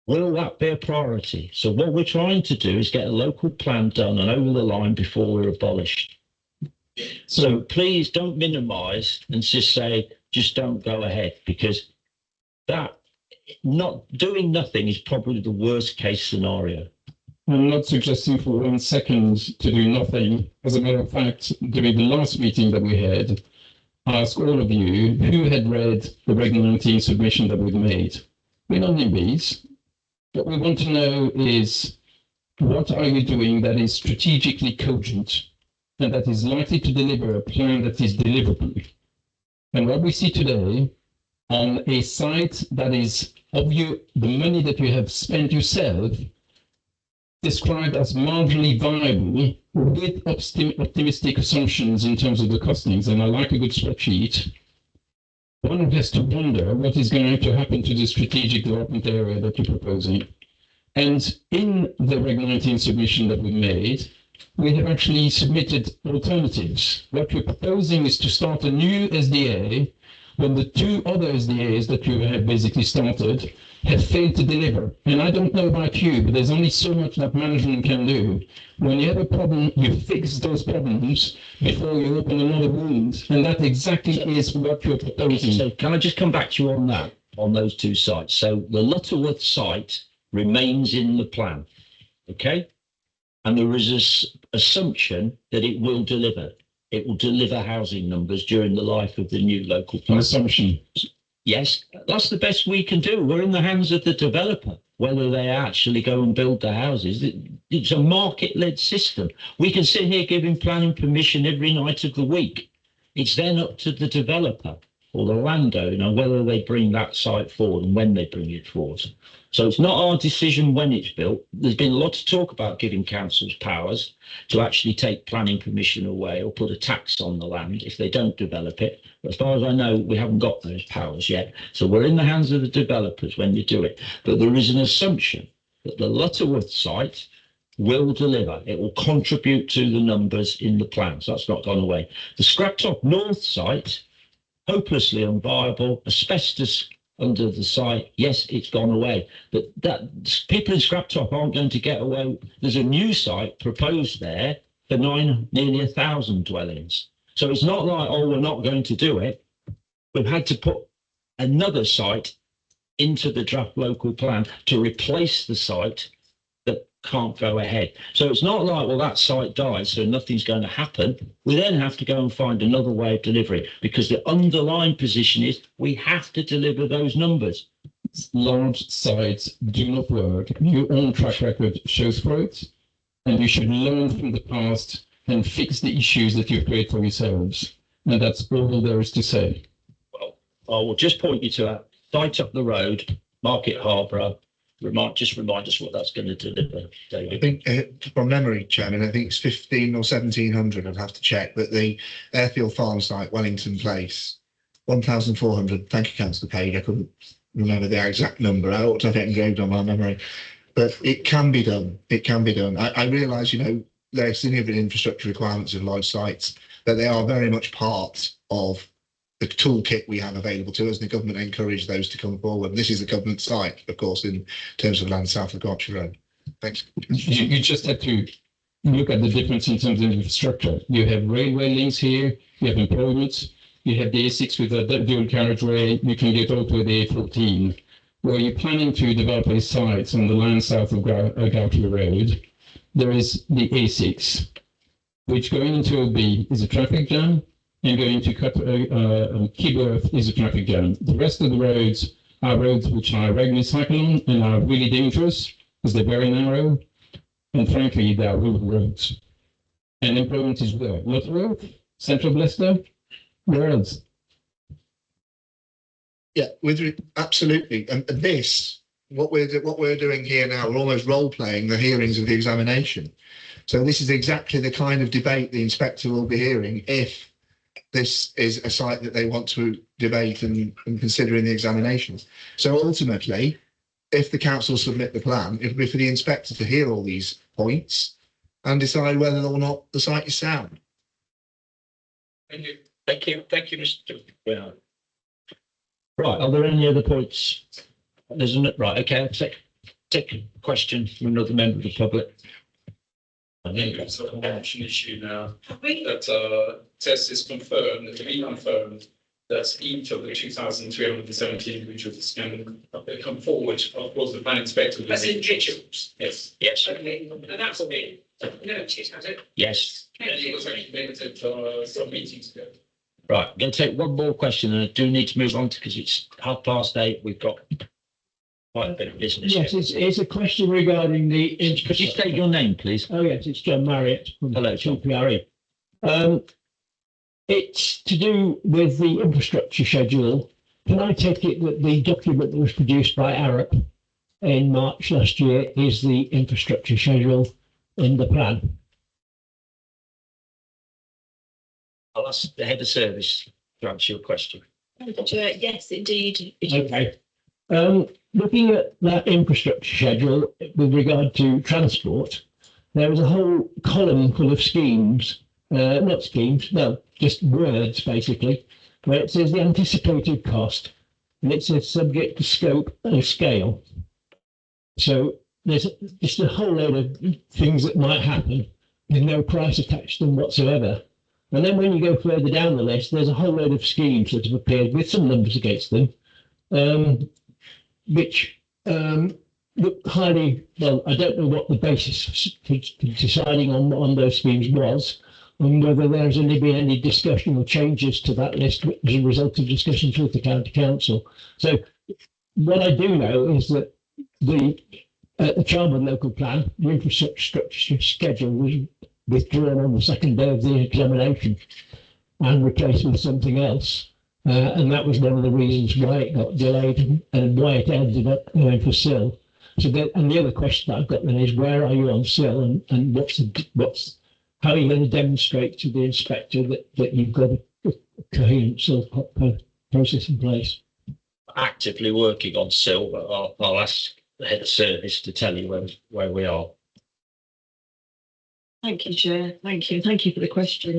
[SPEAKER 1] Will that be a priority? So what we're trying to do is get a local plan done and over the line before we're abolished. So please don't minimise and just say, just don't go ahead, because that not doing nothing is probably the worst case scenario.
[SPEAKER 7] I'm not suggesting for 1 second to do nothing. As a matter of fact, during the last meeting that we had, I asked all of you who had read the Reg 19 submission that we've made. We're not NIMBYs. What we want to know is, what are you doing that is strategically cogent and that is likely to deliver a plan that is deliverable? And what we see today on a site that is of you, the money that you have spent yourself, described as marginally viable with optimistic assumptions in terms of the costings, and I like a good spreadsheet. One has to wonder what is going to happen to the strategic development area that you're proposing. And in the Reg 19 submission that we made, we have actually submitted alternatives. What we're proposing is to start a new SDA when the 2 other SDAs that you have basically started have failed to deliver. And I don't know about you, but there's only so much that management can do. When you have a problem, you fix those problems before you open another wound. And that exactly is what you're proposing.
[SPEAKER 1] So can I just come back to you on that, on those 2 sites? So the Lutterworth site remains in the plan, okay? And there is an assumption that it will deliver. It will deliver housing numbers during the life of the new local plan.
[SPEAKER 7] An assumption.
[SPEAKER 1] Yes, that's the best we can do. We're in the hands of the developer, whether they actually go and build the houses. It's a market-led system. We can sit here giving planning permission every night of the week. It's then up to the developer or the landowner whether they bring that site forward and when they bring it forward. So it's not our decision when it's built. There's been a lot of talk about giving councils powers to actually take planning permission away or put a tax on the land if they don't develop it. But as far as I know, we haven't got those powers yet. So we're in the hands of the developers when you do it. But there is an assumption that the Lutterworth site will deliver. It will contribute to the numbers in the plan. So that's not gone away. The Scraptop North site, hopelessly unviable, asbestos under the site. Yes, it's gone away, but that people in Scraptop aren't going to get away. There's a new site proposed there for nearly 1,000 dwellings. So it's not like, oh, we're not going to do it. We've had to put another site into the draft local plan to replace the site that can't go ahead. So it's not like, well, that site died, so nothing's going to happen. We then have to go and find another way of delivery, because the underlying position is we have to deliver those numbers.
[SPEAKER 7] Large sites do not work. Your own track record shows for it, and you should learn from the past and fix the issues that you've created for yourselves. And that's all there is to say.
[SPEAKER 9] Well, I will just point you to that site up the road, Market Harborough. Remind us what that's going to deliver, David.
[SPEAKER 5] I think from memory, Chairman, I think it's 15 or 1700. I'd have to check, but the Airfield Farm site, Wellington Place, 1,400. Thank you, Councillor Page. I couldn't remember the exact number. I ought to have it engraved on my memory, but it can be done. It can be done. I realise, you know, there are significant infrastructure requirements of large sites, but they are very much part of the toolkit we have available to us, and the government encourage those to come forward. This is a government site, of course, in terms of land south of Gartry Road. Thanks.
[SPEAKER 7] You just have to look at the difference in terms of infrastructure. You have railway links here, you have employment, you have the A6 with a dual carriageway, you can get over to the A14. Where you're planning to develop these sites on the land south of Gartry Road, there is the A6, which going into OB is a traffic jam, and going to Kibworth is a traffic jam. The rest of the roads are roads which I regularly cycle on and are really dangerous because they're very narrow, and frankly, they are rural roads. And employment is where? Lutterworth, Central Leicester, where else?
[SPEAKER 5] Yeah, absolutely. And this, what we're doing here now, we're almost role playing the hearings of the examination. So this is exactly the kind of debate the inspector will be hearing if this is a site that they want to debate and consider in the examinations. So ultimately, if the council submit the plan, it'll be for the inspector to hear all these points and decide whether or not the site is sound.
[SPEAKER 9] Thank you, Mr. Brown.
[SPEAKER 1] Right, are there any other points? Right, okay, I'll take a question from another member of the public.
[SPEAKER 12] I think it's a mention issue now that test is confirmed, that to be confirmed, that each of the 2,370 individuals can come forward. Of course, the plan inspector.
[SPEAKER 4] That's individuals.
[SPEAKER 12] Yes.
[SPEAKER 9] Yes.
[SPEAKER 4] And that's been noted, has it?
[SPEAKER 1] Yes.
[SPEAKER 12] And it was actually noted some meetings ago.
[SPEAKER 1] Right, I'm going to take one more question, and I do need to move on because it's 8:30. We've got quite a bit of business.
[SPEAKER 13] Yes, it's a question regarding the.
[SPEAKER 1] Could you state your name, please?
[SPEAKER 13] Oh, yes, it's John Marriott from
[SPEAKER 1] Hello, John.
[SPEAKER 13] TPRE. It's to do with the infrastructure schedule. Can I take it that the document that was produced by Arup in March last year is the infrastructure schedule in the plan?
[SPEAKER 1] I'll ask the head of service to answer your question.
[SPEAKER 14] Yes, indeed.
[SPEAKER 13] Okay. Looking at that infrastructure schedule with regard to transport, there was a whole column full of schemes, not schemes, no, just words basically, where it says the anticipated cost, and it says subject to scope and scale. So there's just a whole load of things that might happen with no price attached to them whatsoever. And then when you go further down the list, there's a whole load of schemes that have appeared with some numbers against them, which look highly, well, I don't know what the basis for deciding on those schemes was, and whether there's been any discussion or changes to that list as a result of discussions with the county council. So what I do know is that the Charlton local plan, the infrastructure schedule was withdrawn on the second day of the examination and replaced with something else. And that was one of the reasons why it got delayed and why it ended up going for SIL. So and the other question that I've got then is, where are you on SIL, and how are you going to demonstrate to the inspector that you've got a coherent SIL process in place?
[SPEAKER 9] Actively working on SIL, but I'll ask the head of service to tell you where we are.
[SPEAKER 14] Thank you, Chair. Thank you. Thank you for the question.